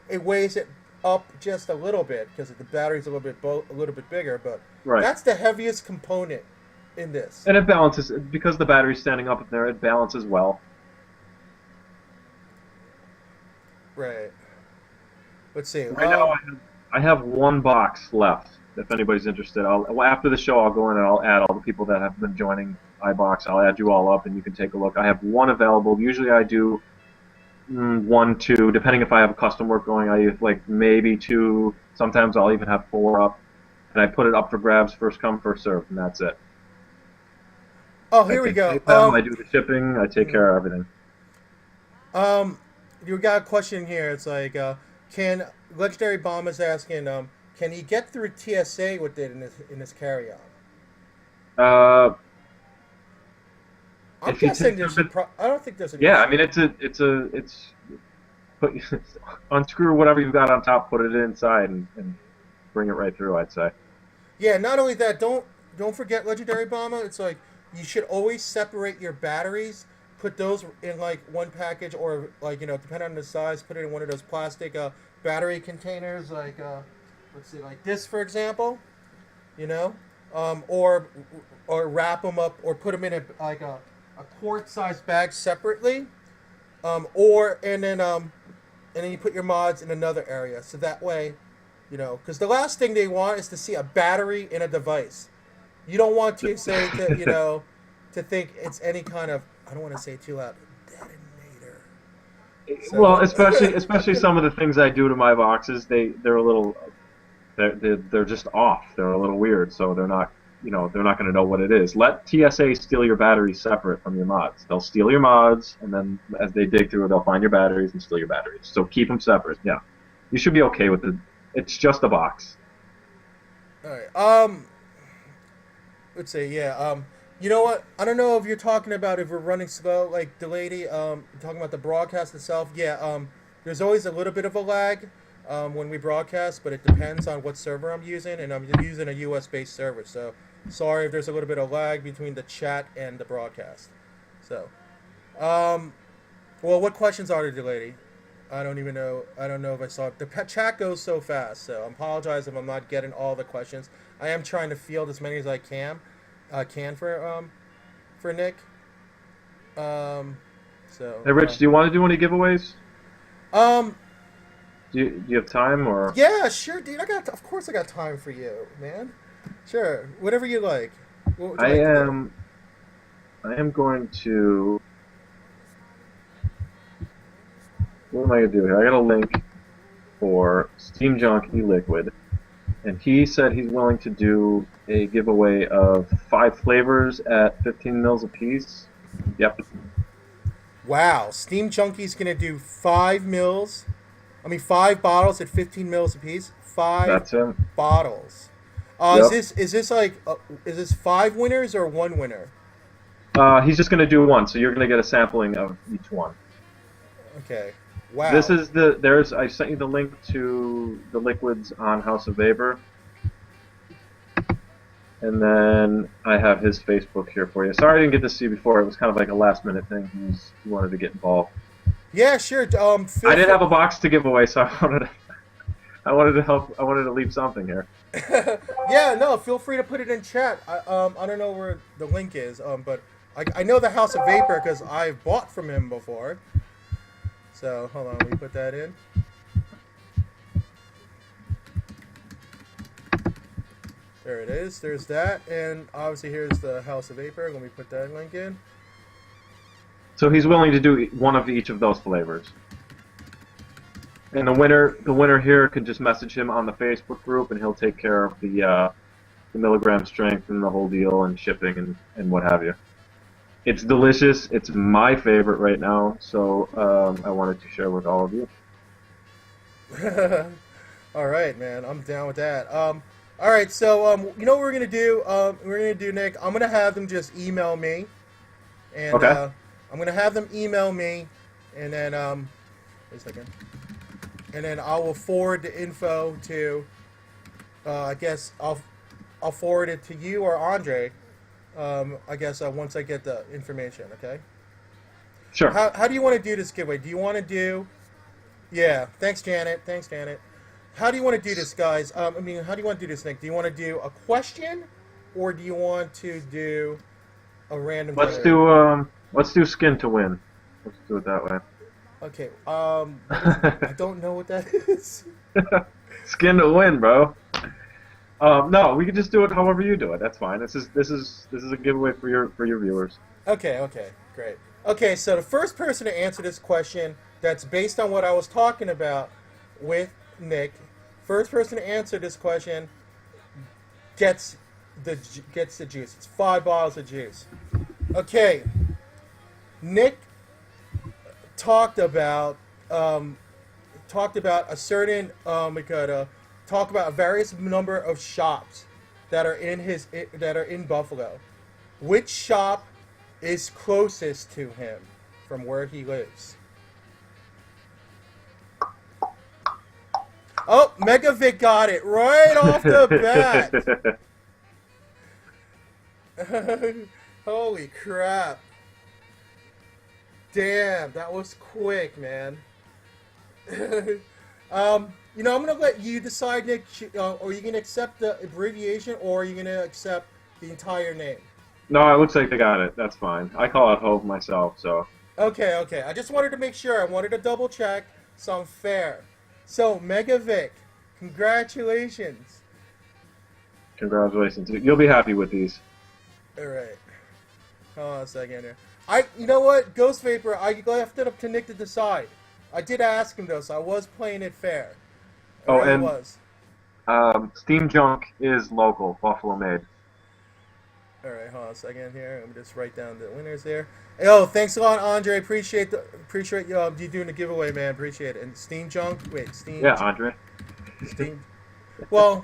it weighs it up just a little bit because the battery's a little bit bigger. But Right. that's the heaviest component in this. And it balances because the battery's standing up in there. It balances well. Right. Let's see. Right now, I have one box left. If anybody's interested, after the show, I'll go in and I'll add all the people that have been joining Eyebox. I'll add you all up, and you can take a look. I have one available. Usually, I do 1, 2, depending if I have a custom work going. I have like maybe 2. Sometimes I'll even have 4 up, and I put it up for grabs, first come, first serve, and that's it. Oh, here we I go. take them, I do the shipping. I take care of everything. You got a question here. It's like, can Legendary Bomb is asking, can he get through TSA with it in his carry-on? I'm If you guessing take I don't think there's an yeah, issue. I mean it's put unscrew whatever you've got on top, put it inside, and bring it right through. I'd say. Yeah, not only that, don't forget Legendary Bomber. It's like you should always separate your batteries. Put those in like one package, or like depending on the size, put it in one of those plastic battery containers. Like let's see, like this for example. You know, or wrap them up, or put them in a quart-sized bag separately. And then you put your mods in another area, so that way. Because the last thing they want is to see a battery in a device. You don't want to say to think it's any kind of, I don't want to say it too loud, detonator. So, Well, especially some of the things I do to my boxes, they're a little they're just off. They're a little weird, so they're not going to know what it is. Let TSA steal your batteries separate from your mods. They'll steal your mods, and then as they dig through, they'll find your batteries and steal your batteries. So keep them separate. Yeah, you should be okay with it. It's just a box. all right. Let's see. Yeah. You know what? I don't know if you're talking about if we're running slow, like the lady. Talking about the broadcast itself. Yeah. There's always a little bit of a lag when we broadcast, but it depends on what server I'm using, and I'm using a US-based server. So sorry if there's a little bit of lag between the chat and the broadcast. So, well, what questions are there, lady? I don't even know. I don't know if I saw it. The chat goes so fast, so I apologize if I'm not getting all the questions. I am trying to field as many as I can for Nick. So. Hey, Rich, do you want to do any giveaways? Um. Do you have time or? Yeah, sure, dude. Of course, I got time for you, man. Sure, whatever you like. What would you like to do? I am going to. What am I gonna do here? I got a link. for Steam Junkies Eliquid, and he said he's willing to do a giveaway of 5 flavors at 15 mils apiece. Yep. Wow, Steam Junkies gonna do 5 bottles at 15 mils apiece. That's him. Bottles. Yep. Is this 5 winners or 1 winner? He's just gonna do 1, so you're gonna get a sampling of each one. Okay. Wow. This is I sent you the link to the liquids on House of Vapor. And then I have his Facebook here for you. Sorry I didn't get this to you before. It was kind of like a last-minute thing. He wanted to get involved. Yeah, sure. I didn't have a box to give away, so I wanted to help. I wanted to leave something here. Yeah, no. Feel free to put it in chat. I don't know where the link is. But I know the House of Vapor because I've bought from him before. So hold on, let me put that in. There it is. There's that, and obviously here's the House of Vapor. Let me put that link in. So he's willing to do 1 of each of those flavors. And the winner here can just message him on the Facebook group, and he'll take care of the milligram strength and the whole deal and shipping and what have you. It's delicious. It's my favorite right now, so I wanted to share with all of you. All right, man. I'm down with that. All right, so you know what we're gonna do? Nick. I'm gonna have them just email me, and okay. I'm gonna have them email me, and then wait a second, and then I will forward the info to. I guess I'll forward it to you or Andre. I guess once I get the information. Okay. Sure. How do you want to do this giveaway? Do you want to do? Yeah. Thanks, Janet. How do you want to do this, guys? How do you want to do this, Nick? Do you want to do a question, or do you want to do a random? Let's do skin to win. Let's do it that way. Okay. I don't know what that is. Skin to win, bro. No, we can just do it however you do it. That's fine. This is a giveaway for your viewers. Okay. Great. Okay. So the first person to answer this question, that's based on what I was talking about with Nick, first person to answer this question gets the juice. It's 5 bottles of juice. Okay. Nick talked about a certain talk about a various number of shops that are in Buffalo. Which shop is closest to him from where he lives? Oh, Megavic got it right off the bat. Holy crap. Damn, that was quick, man. I'm going to let you decide, Nick. Are you going to accept the abbreviation, or are you going to accept the entire name? No, it looks like they got it. That's fine. I call it Hope myself, so. Okay. I just wanted to make sure. I wanted to double check, so I'm fair. So, Megavic, congratulations. Congratulations. You'll be happy with these. All right. Hold on a second here. You know what? Ghost Vapor, I left it up to Nick to decide. I did ask him, though, so I was playing it fair. Steam Junk is local, Buffalo made. All right, hold on a second here. Let me just write down the winners there. Yo, thanks a lot, Andre. Appreciate you doing the giveaway, man. Appreciate it. And Steam Junk, Steam. Yeah, Andre. Steam. Well,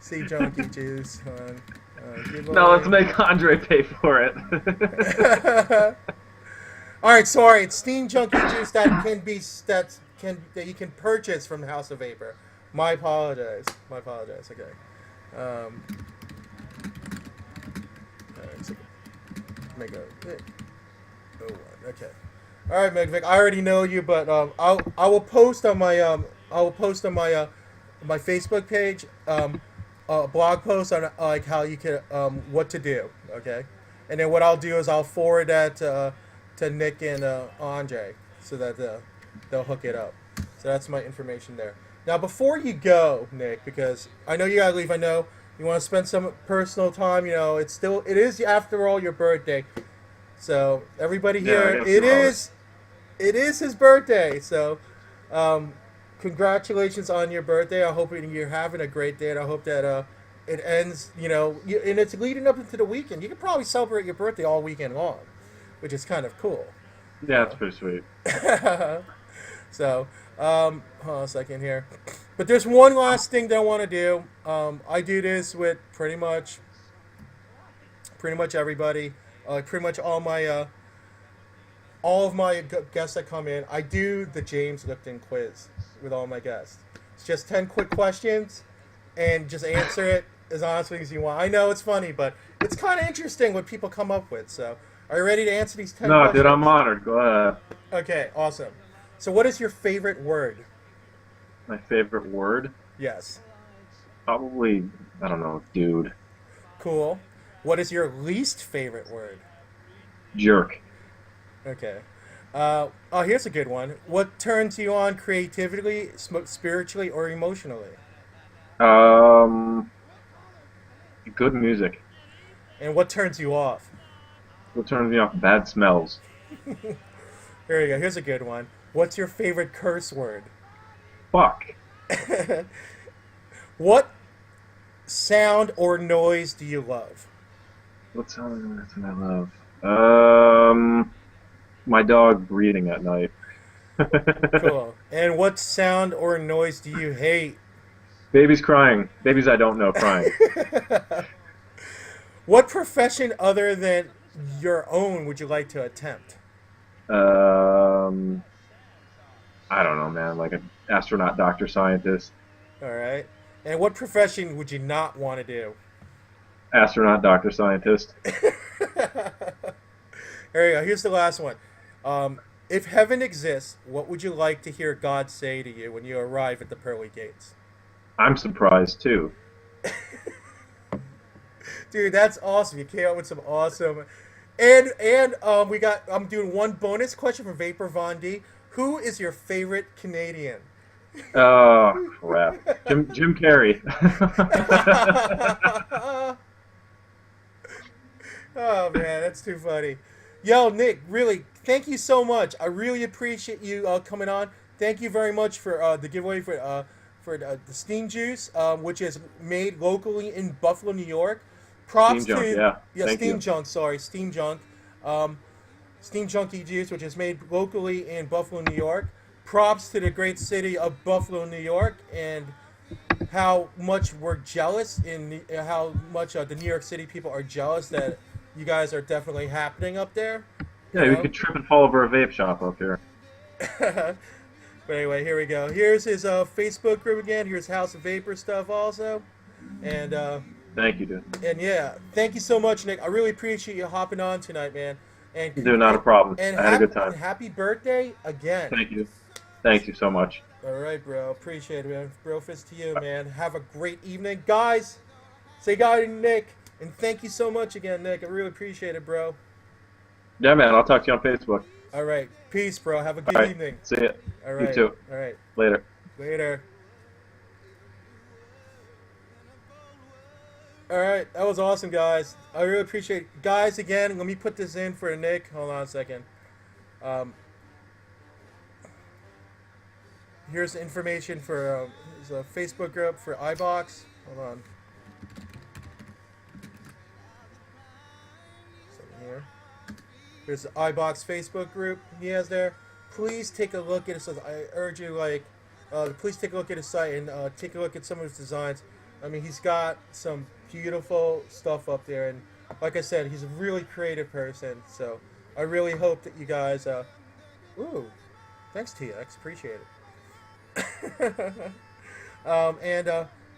Steam Junkie Juice. No, let's make Andre pay for it. All right, sorry. It's Steam Junkie Juice that you can purchase from the House of Vapor. My apologize. Okay. Okay. All right, Megvic. I already know you, but I will post on my my Facebook page a blog post on like how you can what to do. Okay, and then what I'll do is I'll forward that to Nick and Andre so that they'll hook it up. So that's my information there. Now, before you go, Nick, because I know you gotta leave. I know you want to spend some personal time. You know, it is after all your birthday. So everybody here, it is his birthday. So congratulations on your birthday. I hope you're having a great day, and I hope that it ends. And it's leading up into the weekend. You can probably celebrate your birthday all weekend long, which is kind of cool. Yeah, it's pretty sweet. So, hold on a second here. But there's one last thing that I want to do. I do this with pretty much everybody, pretty much all of my guests that come in. I do the James Lipton quiz with all my guests. It's just 10 quick questions, and just answer it as honestly as you want. I know it's funny, but it's kind of interesting what people come up with. So, are you ready to answer these 10 No, questions? dude, I'm honored. Go ahead. Okay, awesome. So, what is your favorite word? My favorite word? Yes. Probably, I don't know, dude. Cool. What is your least favorite word? Jerk. Okay. Oh, here's a good one. What turns you on creatively, spiritually, or emotionally? Um, Good music. And what turns you off? What turns me off? Bad smells. Here we go. Here's a good one. What's your favorite curse word? Fuck. What sound or noise do you love? What sound do I love? My dog breathing at night. Cool. And what sound or noise do you hate? Babies crying. Babies I don't know crying. What profession other than your own would you like to attempt? Um, I don't know, man. Like an astronaut, doctor, scientist. All right. And what profession would you not want to do? Astronaut, doctor, scientist. Here we go. Here's the last one. If heaven exists, what would you like to hear God say to you when you arrive at the pearly gates? I'm surprised too. Dude, that's awesome. You came up with some awesome. And I'm doing one bonus question from Vapor Von D. Who is your favorite Canadian? Oh crap. Jim Carrey. Oh man, that's too funny. Yo, Nick, really, thank you so much. I really appreciate you coming on. Thank you very much for the giveaway for the Steam Juice, which is made locally in Buffalo, New York. Props Steam Junk, to yeah. Thank Steam you. Junk. Sorry, Steam Junk. Steam Junkie Juice, which is made locally in Buffalo, New York. Props to the great city of Buffalo, New York, and how much we're jealous how much the New York City people are jealous that you guys are definitely happening up there. Yeah, we could trip and fall over a vape shop up here. But anyway, here we go. Here's his Facebook group again. Here's House of Vapor stuff also. And Thank you, dude. and yeah, thank you so much, Nick. I really appreciate you hopping on tonight, man. And Dude, not a problem. And I had a good time. Happy birthday again. Thank you. Thank you so much. All right, bro. Appreciate it, man. Bro fist to you, man. Have a great evening. Guys, say goodbye to Nick. And thank you so much again, Nick. I really appreciate it, bro. Yeah, man. I'll talk to you on Facebook. All right. Peace, bro. Have a good All right. evening. See ya. All right. You too. All right. Later. Later. All right. That was awesome, guys. I really appreciate it. Guys, again, let me put this in for Nick. Hold on a second. Here's the information for his Facebook group for Eyebox. Hold on. Here. Here's the Eyebox Facebook group he has there. Please take a look at his. I urge you, please take a look at his site and take a look at some of his designs. I mean, he's got some beautiful stuff up there, and like I said, he's a really creative person. So I really hope that you guys. Ooh, thanks TX, appreciate it.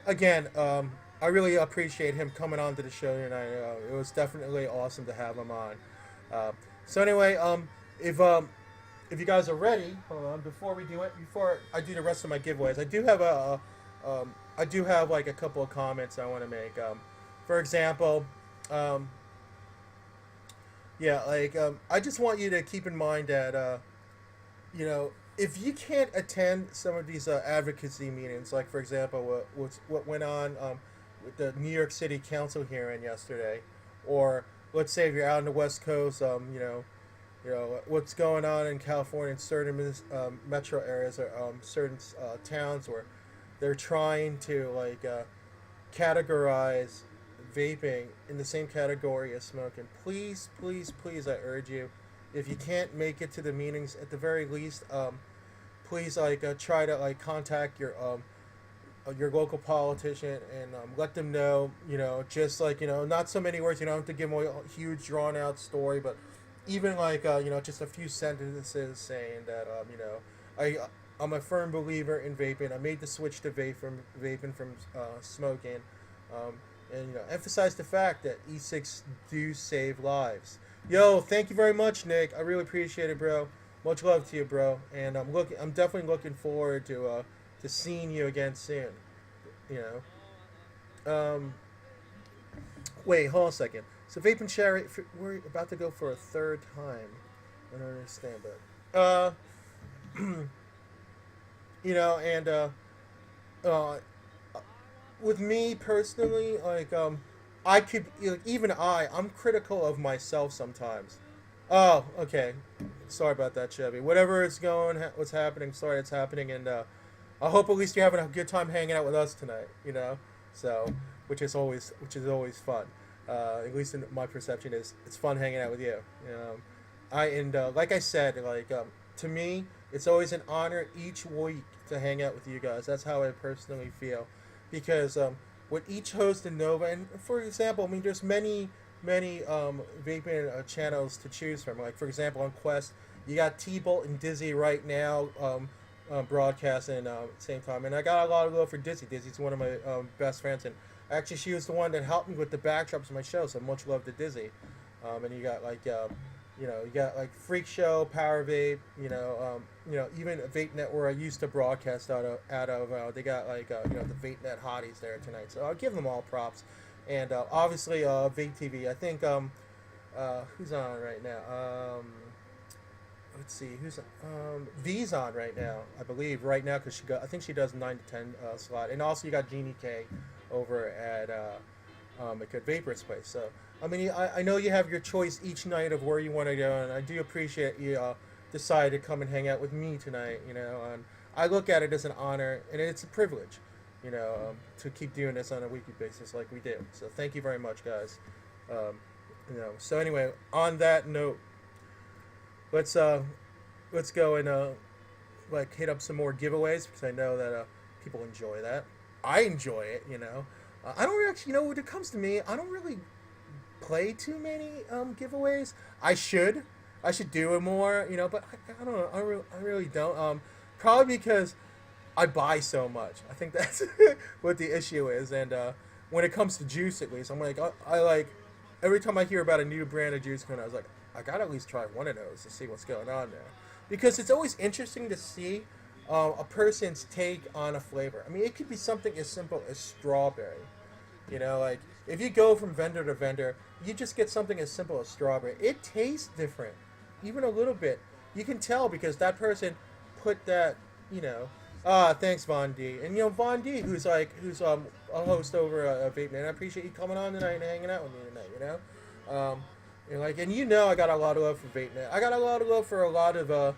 Again, I really appreciate him coming on to the show tonight. It was definitely awesome to have him on. So anyway, if you guys are ready, hold on. Before I do the rest of my giveaways, I do have like a couple of comments I want to make. For example, I just want you to keep in mind that if you can't attend some of these advocacy meetings, like for example what went on with the New York City Council hearing yesterday, or let's say if you're out on the West Coast, you know what's going on in California in certain metro areas or certain towns where they're trying to like categorize vaping in the same category as smoking. Please, please, please, I urge you, if you can't make it to the meetings, at the very least, please like try to like contact your local politician and let them know, you know, just like, you know, not so many words, you don't have to give them a huge drawn out story, but even like, you know, just a few sentences saying that, you know, I'm a firm believer in vaping. I made the switch to vaping from smoking, and you know, emphasize the fact that e-cigs do save lives. Yo, thank you very much, Nick. I really appreciate it, bro. Much love to you, bro. And I'm definitely looking forward to seeing you again soon. You know. Wait, hold on a second. So vape and cherry, we're about to go for a third time. I don't understand, but you know, and uh, with me personally, like I could like, even I'm critical of myself sometimes. Oh, okay. Sorry about that, Chevy. Whatever is what's happening. Sorry, it's happening, and I hope at least you're having a good time hanging out with us tonight. You know, so which is always fun. At least in my perception is it's fun hanging out with you. Like I said, like to me, it's always an honor each week to hang out with you guys. That's how I personally feel, because with each host in Nova, and for example, I mean, there's many vaping channels to choose from. Like for example, on Quest, you got T-Bolt and Dizzy right now broadcasting at the same time, and I got a lot of love for Dizzy. Dizzy's one of my best friends, and actually she was the one that helped me with the backdrops of my show. So much love to Dizzy. And you got like you know, you got like Freak Show, Power Vape, you know, even Vape Net where I used to broadcast out of. They got like you know, the Vape Net hotties there tonight, so I'll give them all props. And obviously Vape TV. I think who's on right now? Let's see, who's V's on right now. I believe right now because I think she does 9 to 10 slot, and also you got Jeannie K over at a good Vapor's place. So I mean, I know you have your choice each night of where you want to go, and I do appreciate you decide to come and hang out with me tonight. You know, and I look at it as an honor, and it's a privilege, you know, to keep doing this on a weekly basis like we do. So thank you very much, guys. You know. So anyway, on that note, let's go and like hit up some more giveaways because I know that people enjoy that. I enjoy it. You know, I don't actually, you know, when it comes to me, I don't really play too many giveaways. I should do it more, you know, but I don't know. I really don't. Probably because I buy so much. I think that's what the issue is. And when it comes to juice, at least, I'm like, I like every time I hear about a new brand of juice coming, I was like, I gotta at least try one of those to see what's going on there, because it's always interesting to see a person's take on a flavor. I mean, it could be something as simple as strawberry. You know, like if you go from vendor to vendor, you just get something as simple as strawberry. It tastes different, even a little bit. You can tell because that person put that, you know. Thanks, Von D. And you know, Von D, who's a host over Vape Man. I appreciate you coming on tonight and hanging out with me tonight. You know, and you know, I got a lot of love for Vape Man. I got a lot of love for a lot of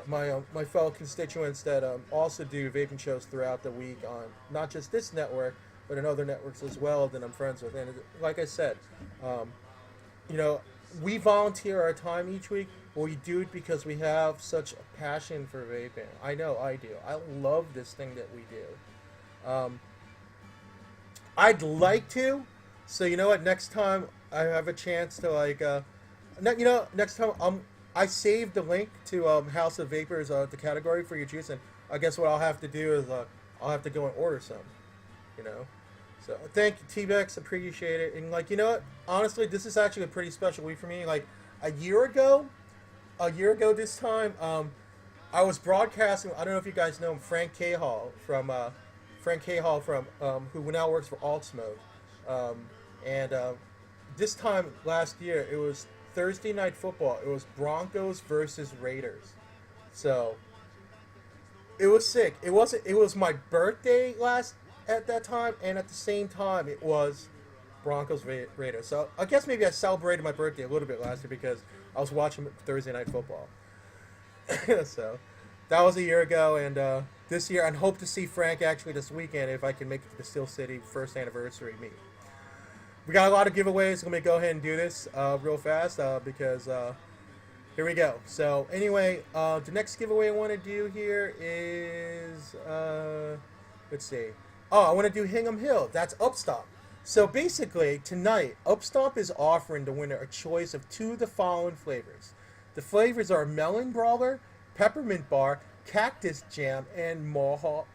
my fellow constituents that also do vaping shows throughout the week on not just this network, but in other networks as well that I'm friends with. And like I said, you know, we volunteer our time each week, but we do it because we have such a passion for vaping. I know I do. I love this thing that we do. I'd like to. So you know what? Next time I have a chance to like, next time I saved the link to House of Vapors, the category for your juice, and I guess what I'll have to do is I'll have to go and order some. You know. So thank you, T-Bex. Appreciate it. And like, you know what? Honestly, this is actually a pretty special week for me. Like a year ago this time, I was broadcasting. I don't know if you guys know him, Frank Cahall from who now works for Alt Smoke. And this time last year, it was Thursday Night Football. It was Broncos versus Raiders. So it was sick. It was my birthday at that time, and at the same time, it was Broncos Raiders. So I guess maybe I celebrated my birthday a little bit last year because I was watching Thursday Night Football. So that was a year ago, and this year I hope to see Frank actually this weekend if I can make it to the Steel City first anniversary meet. We got a lot of giveaways. Let me go ahead and do this real fast because here we go. So anyway, the next giveaway I want to do here is let's see. Oh, I want to do Hingham Hill. That's Upstomp. So basically, tonight, Upstomp is offering the winner a choice of 2 of the following flavors. The flavors are Melon Brawler, Peppermint Bar, Cactus Jam, and Mohawk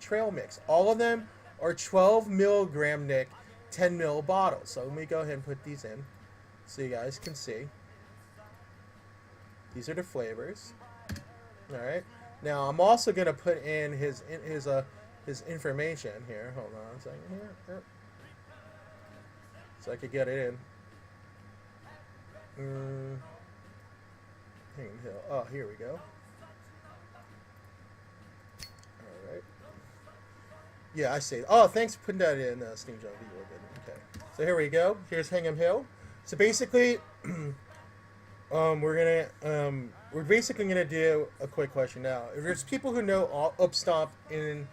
Trail Mix. All of them are 12 milligram Nic, 10 ml bottles. So let me go ahead and put these in so you guys can see. These are the flavors. All right. Now I'm also gonna put in his information here. Hold on a second here. So I could get it in. Hingham Hill. Oh, here we go. All right. Yeah, I see. Oh, thanks for putting that in, Steam Junkies Eliquid. Okay. So here we go. Here's Hingham Hill. So basically, we're basically gonna do a quick question now. If there's people who know Upstomp in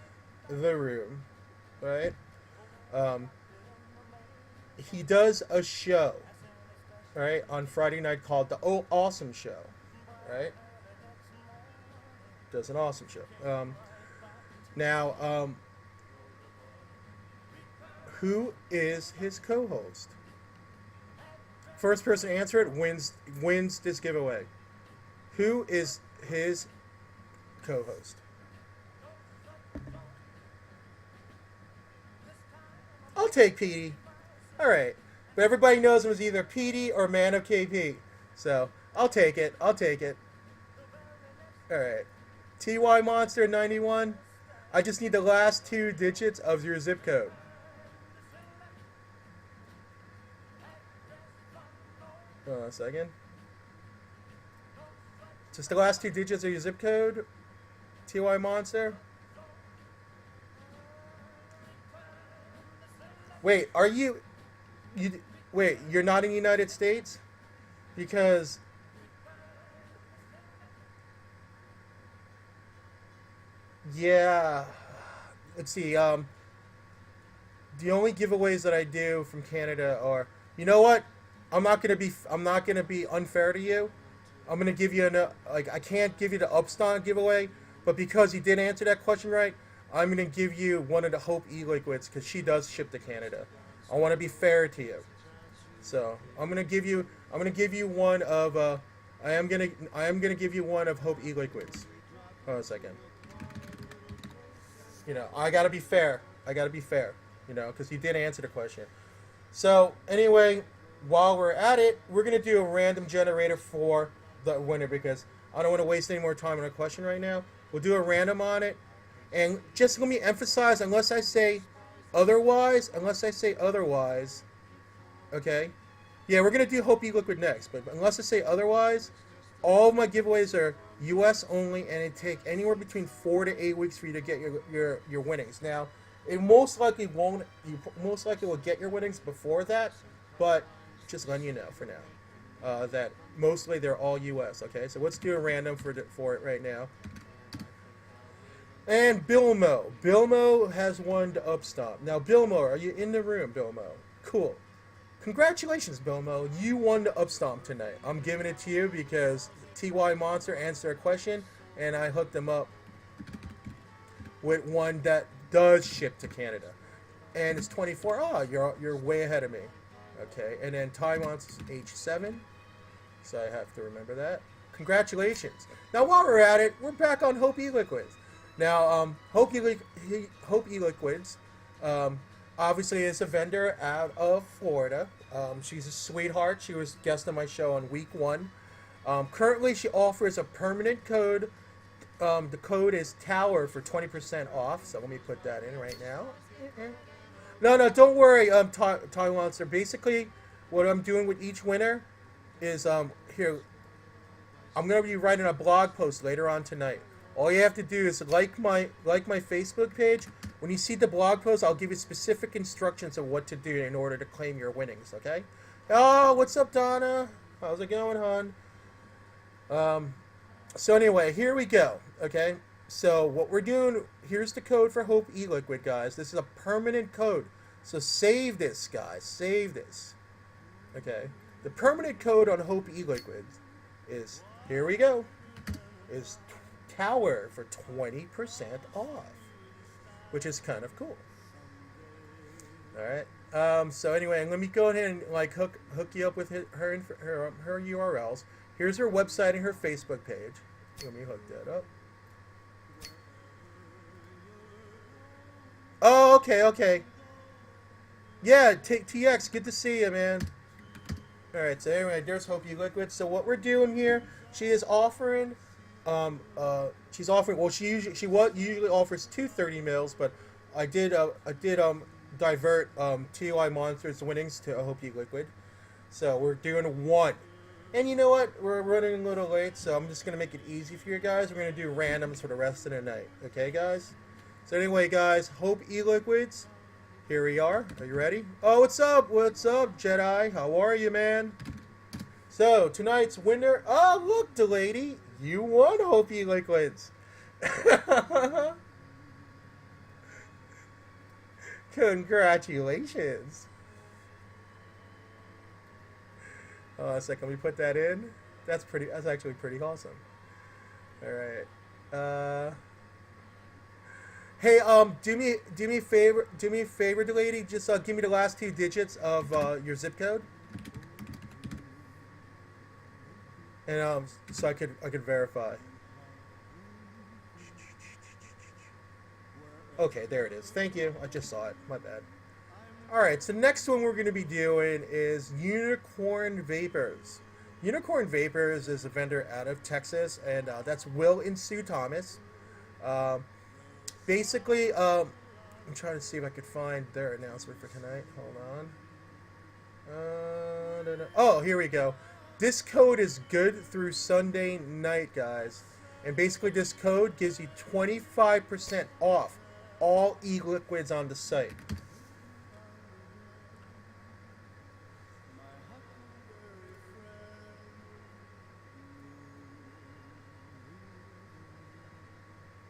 the room, right? He does a show, right, on Friday night called the Awesome Show, right? Does an awesome show. Now, who is his co-host? First person to answer it wins this giveaway. Who is his co-host? I'll take Petey. All right, but everybody knows it was either Petey or Man of KP, so I'll take it. I'll take it. All right, TY Monster 91. I just need the last 2 digits of your zip code. Hold on a second. Just the last 2 digits of your zip code, TY Monster. Wait, are you? Wait, you're not in the United States? Because yeah, let's see. The only giveaways that I do from Canada are, you know what? I'm not gonna be unfair to you. I'm gonna give you I can't give you the Upstomp giveaway, but because you did answer that question right, I'm gonna give you one of the Hope E-Liquids because she does ship to Canada. I want to be fair to you, so I'm gonna give you one of I am gonna give you one of Hope E-Liquids. Hold on a second. You know, I gotta be fair. You know, because you did answer the question. So anyway, while we're at it, we're gonna do a random generator for the winner because I don't want to waste any more time on a question right now. We'll do a random on it, and just let me emphasize, unless I say otherwise, okay? Yeah, we're gonna do Hope E-Liquid next, but unless I say otherwise, all of my giveaways are U.S. only, and it take anywhere between 4 to 8 weeks for you to get your winnings. Now, it most likely won't. You most likely will get your winnings before that, but just letting you know for now that mostly they're all U.S. Okay, so let's do a random for it right now. And Bilmo. Bilmo has won the Upstomp. Now, Bilmo, are you in the room, Bilmo? Cool. Congratulations, Bilmo. You won the Upstomp tonight. I'm giving it to you because TY Monster answered a question, and I hooked him up with one that does ship to Canada. And it's 24. Oh, you're way ahead of me. Okay, and then Taiwan's H7. So I have to remember that. Congratulations. Now, while we're at it, we're back on Hope E-Liquids. Now, Hope E-Liquids, obviously is a vendor out of Florida. She's a sweetheart. She was guest on my show on week 1. Currently, she offers a permanent code. The code is Tower for 20% off. So let me put that in right now. No, don't worry, Taiwan. So basically, what I'm doing with each winner is here. I'm gonna be writing a blog post later on tonight. All you have to do is like my Facebook page. When you see the blog post, I'll give you specific instructions of what to do in order to claim your winnings. Okay? Oh, what's up, Donna? How's it going, hon? So anyway, here we go. Okay. So what we're doing, here's the code for Hope Eliquid, guys. This is a permanent code. So save this, guys. Save this. Okay. The permanent code on Hope Eliquid is, here we go, is Tower for 20% off, which is kind of cool. All right. So anyway, let me go ahead and like hook you up with her URLs. Here's her website and her Facebook page. Let me hook that up. Oh, okay. Yeah, TX, good to see you, man. All right, so anyway, there's Hope Eliquid. So what we're doing here, she is offering, well, she usually offers 230 mils, but I did divert TOI Monsters winnings to Hope Eliquid. So we're doing one. And you know what? We're running a little late, so I'm just going to make it easy for you guys. We're going to do randoms for the rest of the night. Okay, guys? So anyway, guys, Hope Eliquids, here we are. Are you ready? Oh, what's up? What's up, Jedi? How are you, man? So, tonight's winner... Oh, look, the lady. You won, Hope Eliquids. Congratulations. A second, let me put that in. That's actually pretty awesome. All right. Hey, do me a favor, lady. Just give me the last 2 digits of your zip code, and so I could verify. Okay, there it is. Thank you. I just saw it. My bad. Alright, so next one we're going to be doing is Unicorn Vapors. Unicorn Vapors is a vendor out of Texas, and that's Will and Sue Thomas. Basically, I'm trying to see if I could find their announcement for tonight. Hold on. Oh, here we go. This code is good through Sunday night, guys. And basically this code gives you 25% off all e-liquids on the site.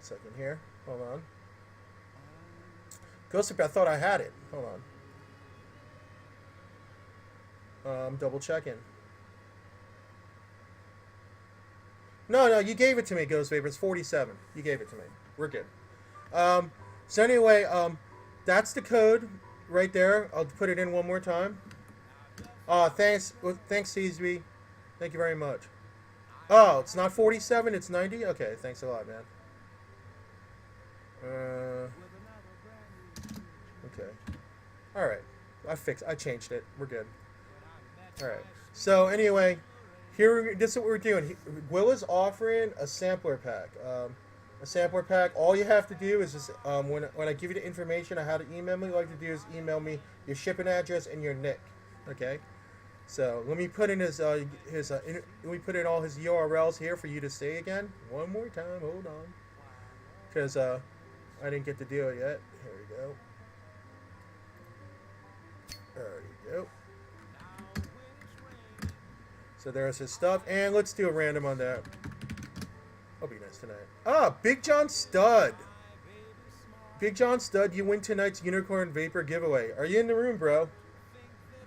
Second here. Hold on. Ghost, I thought I had it. Hold on. I'm double checking. No, you gave it to me, Ghost Vapor. It's 47. You gave it to me. We're good. So anyway, that's the code right there. I'll put it in one more time. Thanks, CSB. Thank you very much. Oh, it's not 47, it's 90? Okay, thanks a lot, man. Okay. Alright. I changed it. We're good. Alright. So, anyway, this is what we're doing. Will is offering a sampler pack. A sampler pack. All you have to do is just, when I give you the information on how to email me, all you have to do is email me your shipping address and your nick. Okay? So, let me put in let me put in all his URLs here for you to say again. One more time. Hold on. Because, I didn't get to do it yet. Here we go. There we go. So there's his stuff. And let's do a random on that. That'll be nice tonight. Ah, Big John Stud. Big John Stud, you win tonight's Unicorn Vapor giveaway. Are you in the room, bro?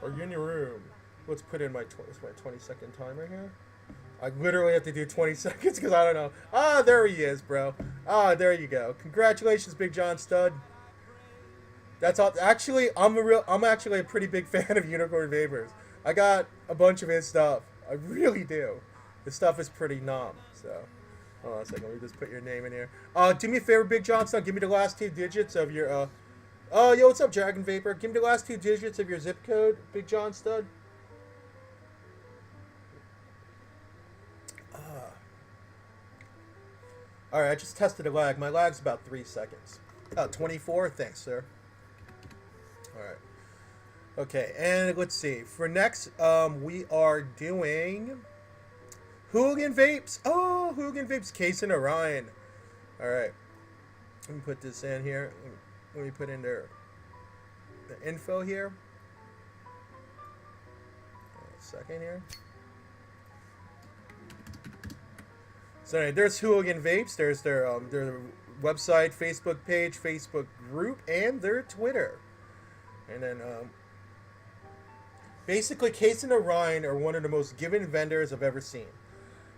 Are you in the room? Let's put in my 20-second timer here. I literally have to do 20 seconds because I don't know. Ah, there he is, bro. Ah, there you go. Congratulations, Big John Stud. That's all. Actually, I'm actually a pretty big fan of Unicorn Vapors. I got a bunch of his stuff. I really do. His stuff is pretty nom. So, hold on a second. Let me just put your name in here. Do me a favor, Big John Stud. Give me the last 2 digits of your yo, what's up, Dragon Vapor? Give me the last 2 digits of your zip code, Big John Stud. Alright, I just tested a lag. My lag's about 3 seconds. 24? Thanks, sir. Alright. Okay, and let's see. For next, we are doing Hooligan Vapes. Oh, Hooligan Vapes, Case and Orion. Alright. Let me put this in here. Let me put in the info here. A second here. So anyway, there's Hooligan Vapes. There's their website, Facebook page, Facebook group, and their Twitter. And then basically, Case and Orion are one of the most given vendors I've ever seen.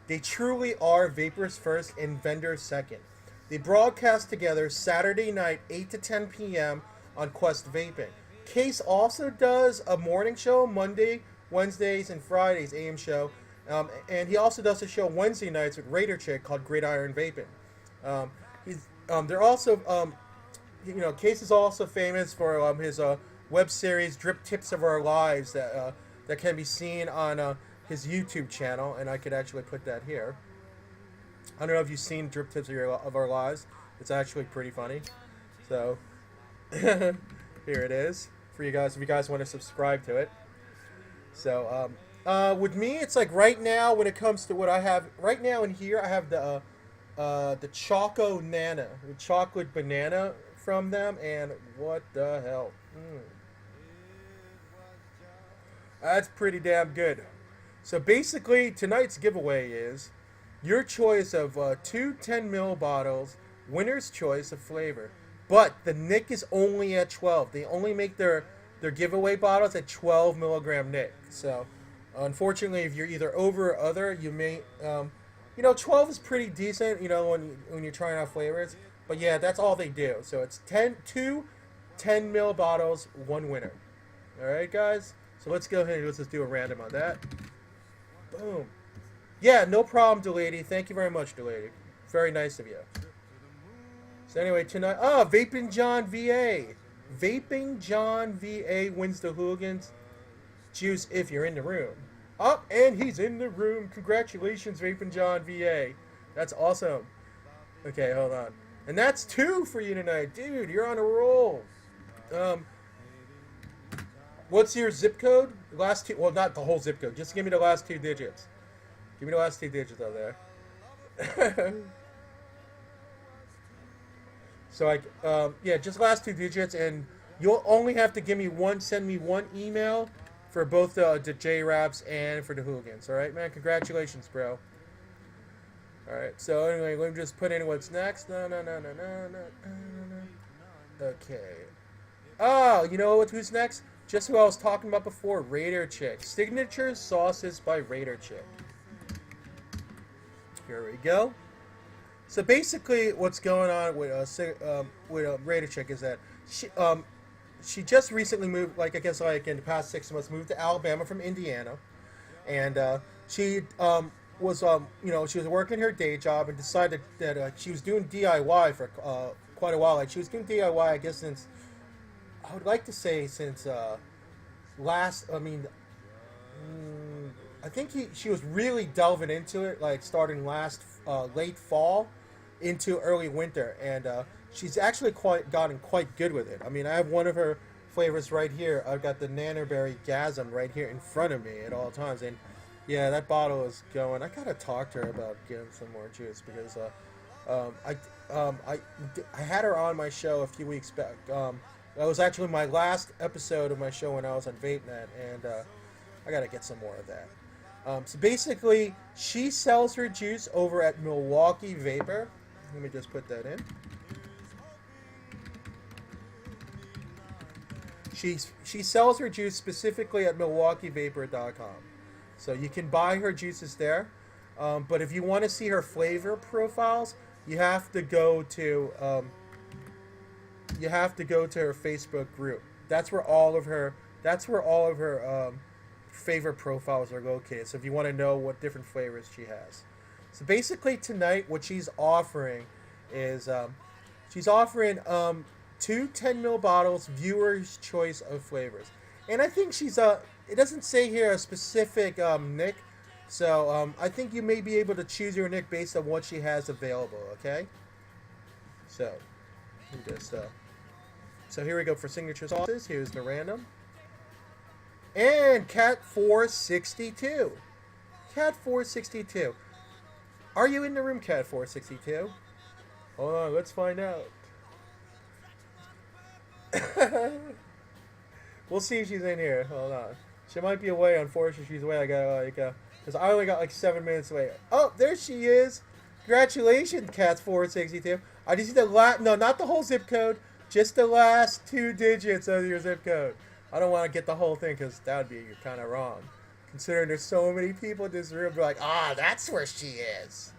They truly are vapors first and vendors second. They broadcast together Saturday night, 8 to 10 p.m. on Quest Vaping. Case also does a morning show Monday, Wednesdays, and Fridays AM show, and he also does a show Wednesday nights with Raider Chick called Gridiron Vaping. They're also Case is also famous for his web series Drip Tips of Our Lives that can be seen on his YouTube channel, and I could actually put that here. I don't know if you've seen Drip Tips of Our Lives. It's actually pretty funny. So here it is for you guys if you guys want to subscribe to it. So with me, it's like right now when it comes to what I have right now in here, I have the Choco Nana, the chocolate banana from them, and what the hell? That's pretty damn good. So basically, tonight's giveaway is your choice of 2 10 ml bottles, winner's choice of flavor. But the Nic is only at 12. They only make their giveaway bottles at 12 milligram Nic. So unfortunately, if you're either over or other, you may 12 is pretty decent, when you're trying out flavors. But yeah, that's all they do. So it's 2 10 ml bottles, one winner. All right, guys. So let's go ahead and let's just do a random on that. Boom. Yeah, no problem, Delady. Thank you very much, Delady. Very nice of you. So anyway, tonight, Vaping John VA. Vaping John VA wins the Hooligans juice if you're in the room. And he's in the room. Congratulations, Vaping John VA. That's awesome. Okay, hold on. And that's 2 for you tonight. Dude, you're on a roll. What's your zip code? Last 2, well, not the whole zip code. Just give me the last 2 digits. Give me the last 2 digits out there. So just last 2 digits, and you'll only have to send me one email for both the J-Raps and for the Hooligans. All right, man. Congratulations, bro. All right. So anyway, let me just put in what's next. No. Okay. Oh, you know who's next? Just who I was talking about before, Raider Chick. Signature Sauces by Raider Chick. Here we go. So basically, what's going on with Raider Chick is that she just recently moved, like in the past 6 months, moved to Alabama from Indiana, and she was she was working her day job and decided that she was doing DIY for quite a while. Like she was doing DIY, I guess since I think she was really delving into it, like starting late fall into early winter, and she's actually gotten quite good with it. I mean, I have one of her flavors right here. I've got the Nannerberry Gasm right here in front of me at all times, and yeah, that bottle is going. I gotta talk to her about getting some more juice because I had her on my show a few weeks back. That was actually my last episode of my show when I was on VapeNet, and I gotta get some more of that. So basically, she sells her juice over at Milwaukee Vapor. Let me just put that in. She sells her juice specifically at MilwaukeeVapor.com. So you can buy her juices there. But if you want to see her flavor profiles, you have to go to her Facebook group. That's where all of her favorite profiles are located. So if you want to know what different flavors she has. So basically tonight what she's offering is she's offering 2 10 ml bottles, viewer's choice of flavors. And I think she's it doesn't say here a specific Nic, so I think you may be able to choose your Nic based on what she has available, okay? So so here we go for signature sauces. Here's the random. And Cat 462. Cat 462. Are you in the room, Cat 462? Hold on, let's find out. We'll see if she's in here. Hold on. She might be away. Unfortunately, she's away. I got because I only got like 7 minutes away. Oh, there she is. Congratulations, Cats462. I just need the last, no, not the whole zip code, just the last 2 digits of your zip code. I don't want to get the whole thing because that would be kind of wrong. Considering there's so many people in this room, be like, that's where she is.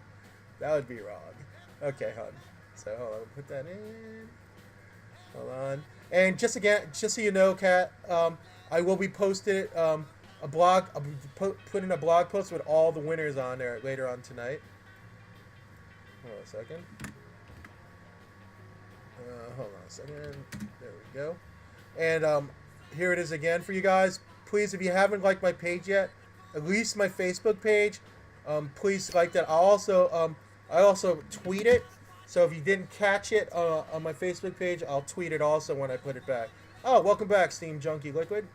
That would be wrong. Okay, hon. So hold on, put that in. Hold on. And just so you know, Kat, I will be posting a blog. I'll be putting a blog post with all the winners on there later on tonight. Hold on a second. Hold on a second. There we go. And here it is again for you guys. Please, if you haven't liked my page yet, at least my Facebook page, please like that. I also tweet it. So if you didn't catch it on my Facebook page, I'll tweet it also when I put it back. Oh, welcome back, Steam Junkies Eliquid.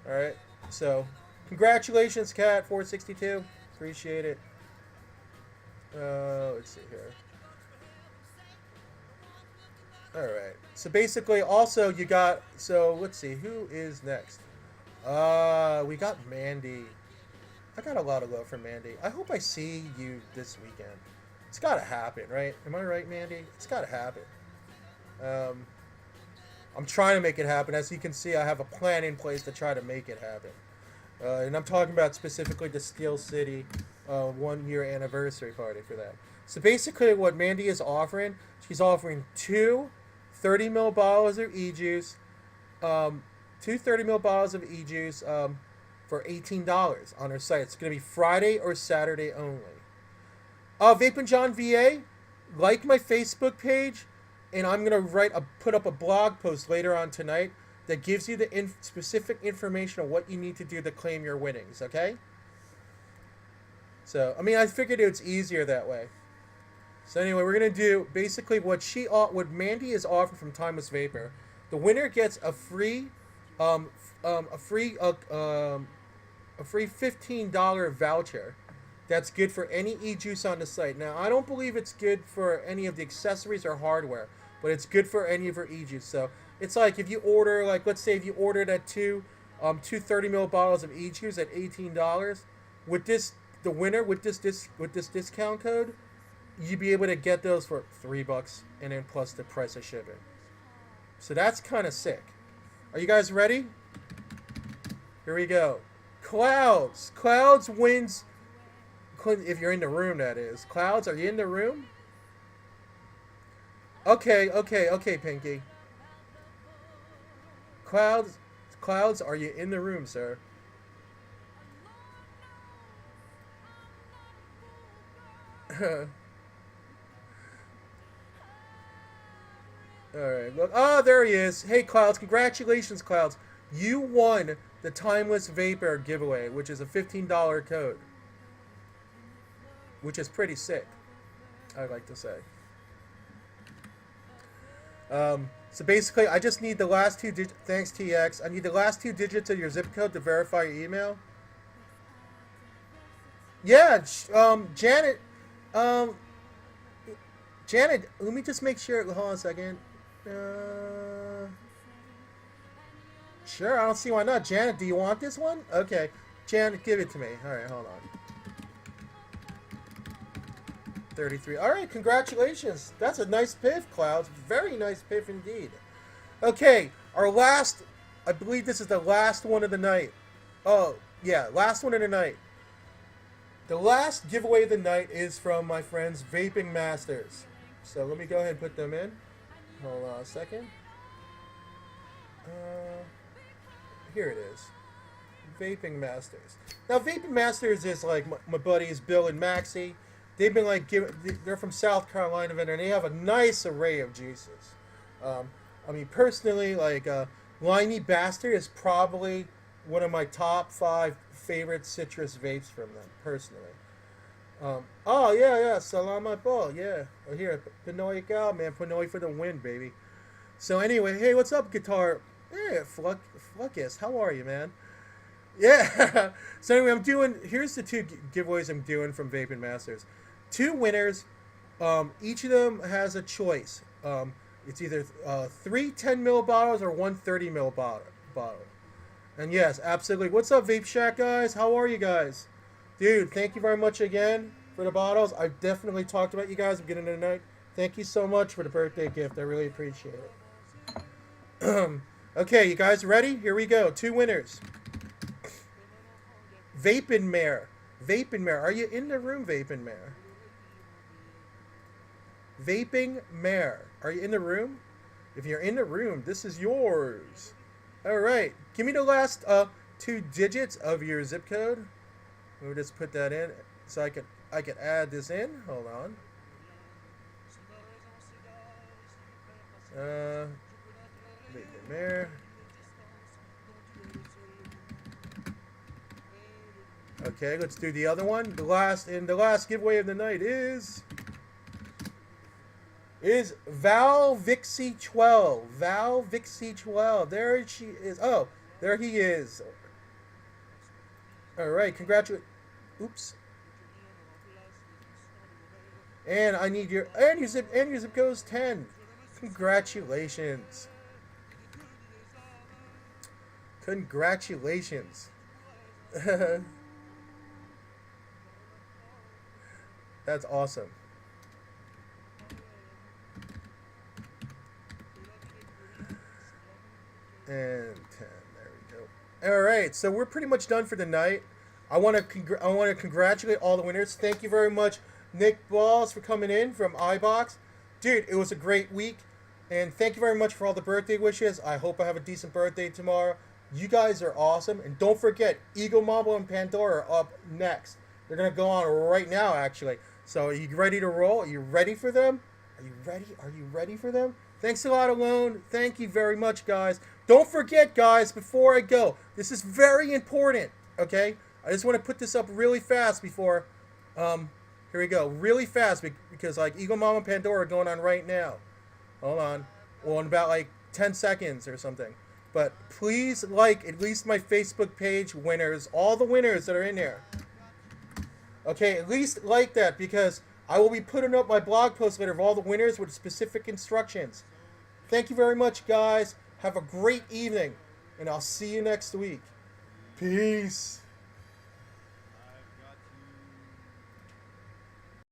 All right. So congratulations, Cat462. Appreciate it. Let's see here. All right. So basically, also you got. So let's see, who is next? We got Mandy. I got a lot of love for Mandy. I hope I see you this weekend. It's got to happen, right? Am I right, Mandy? It's got to happen. I'm trying to make it happen. As you can see, I have a plan in place to try to make it happen. And I'm talking about specifically the Steel City 1-year anniversary party for that. So basically what Mandy is offering, she's offering 2 30ml bottles of e-juice, 2 30ml bottles of e-juice for $18 on her site. It's going to be Friday or Saturday only. Vape and John VA, like my Facebook page, and I'm going to put up a blog post later on tonight that gives you the specific information on what you need to do to claim your winnings, okay? So, I mean, I figured it's easier that way. So anyway, we're going to do basically what Mandy is offering from Timeless Vapor. The winner gets a free $15 voucher. That's good for any e-juice on the site. Now, I don't believe it's good for any of the accessories or hardware, but it's good for any of her e-juice. So it's like if you order, like let's say if you ordered at two 30ml bottles of e-juice at $18, with this discount code, you'd be able to get those for $3 and then plus the price of shipping. So that's kind of sick. Are you guys ready? Here we go. Clouds wins. If you're in the room, that is. Clouds, are you in the room? Okay, Pinky. Clouds, are you in the room, sir? Alright, look. Oh, there he is. Hey, Clouds. Congratulations, Clouds. You won the Timeless Vapor giveaway, which is a $15 code. Which is pretty sick, I'd like to say. So basically, I just need the last 2 digits. Thanks, TX. I need the last 2 digits of your zip code to verify your email. Yeah, Janet. Janet, let me just make sure. Hold on a second. Sure, I don't see why not. Janet, do you want this one? Okay. Janet, give it to me. Alright, hold on. 33. Alright, congratulations. That's a nice piff, Clouds. Very nice piff indeed. Okay, our last, I believe this is the last one of the night. Oh, yeah, last one of the night. The last giveaway of the night is from my friends Vaping Masters. So let me go ahead and put them in. Hold on a second. Here it is. Vaping Masters. Now, Vaping Masters is like my buddies Bill and Maxie. They've been like they're from South Carolina, and they have a nice array of juices. I mean, personally, like Liney Bastard is probably one of my top 5 favorite citrus vapes from them, personally. Oh yeah, Salamat po, yeah. Oh, here, Pinoy Gal, man, Pinoy for the win, baby. So anyway, hey, what's up, guitar? Hey, Fluckus, how are you, man? Yeah. So anyway, here's the 2 giveaways I'm doing from Vaping Masters. 2 winners. Each of them has a choice. It's either 3 10ml bottles or 1 30ml bottle. And yes, absolutely. What's up, Vape Shack guys? How are you guys? Dude, thank you very much again for the bottles. I've definitely talked about you guys beginning of the night. Thank you so much for the birthday gift. I really appreciate it. Okay, you guys ready? Here we go. 2 winners. Vaping Mare. Vaping Mare. Are you in the room, Vaping Mare? Vaping Mare. Are you in the room? If you're in the room, this is yours. All right. Give me the last 2 digits of your zip code. We'll just put that in so I can add this in. Hold on. Vaping Mare. Okay, let's do the other one. The last giveaway of the night is Val Vixie 12. Val Vixie 12. There she is. Oh, there he is. All right, congratulations. Oops. And I need your zip goes 10. Congratulations. Congratulations. That's awesome. And 10. There we go. All right, so we're pretty much done for the night. I want to congratulate all the winners. Thank you very much, Nic Balz, for coming in from Eyebox. Dude, it was a great week. And thank you very much for all the birthday wishes. I hope I have a decent birthday tomorrow. You guys are awesome. And don't forget, Eagle Mambo and Pandora are up next. They're going to go on right now, actually. So are you ready to roll? Are you ready for them? Are you ready? Are you ready for them? Thanks a lot, Alone. Thank you very much, guys. Don't forget, guys, before I go, this is very important, okay? I just want to put this up really fast before, here we go. Really fast, because, like, Eagle Mama and Pandora are going on right now. Hold on. Well, in about, like, 10 seconds or something. But please like at least my Facebook page winners, all the winners that are in there. Okay, at least like that, because I will be putting up my blog post later of all the winners with specific instructions. Thank you very much, guys. Have a great evening, and I'll see you next week. Peace.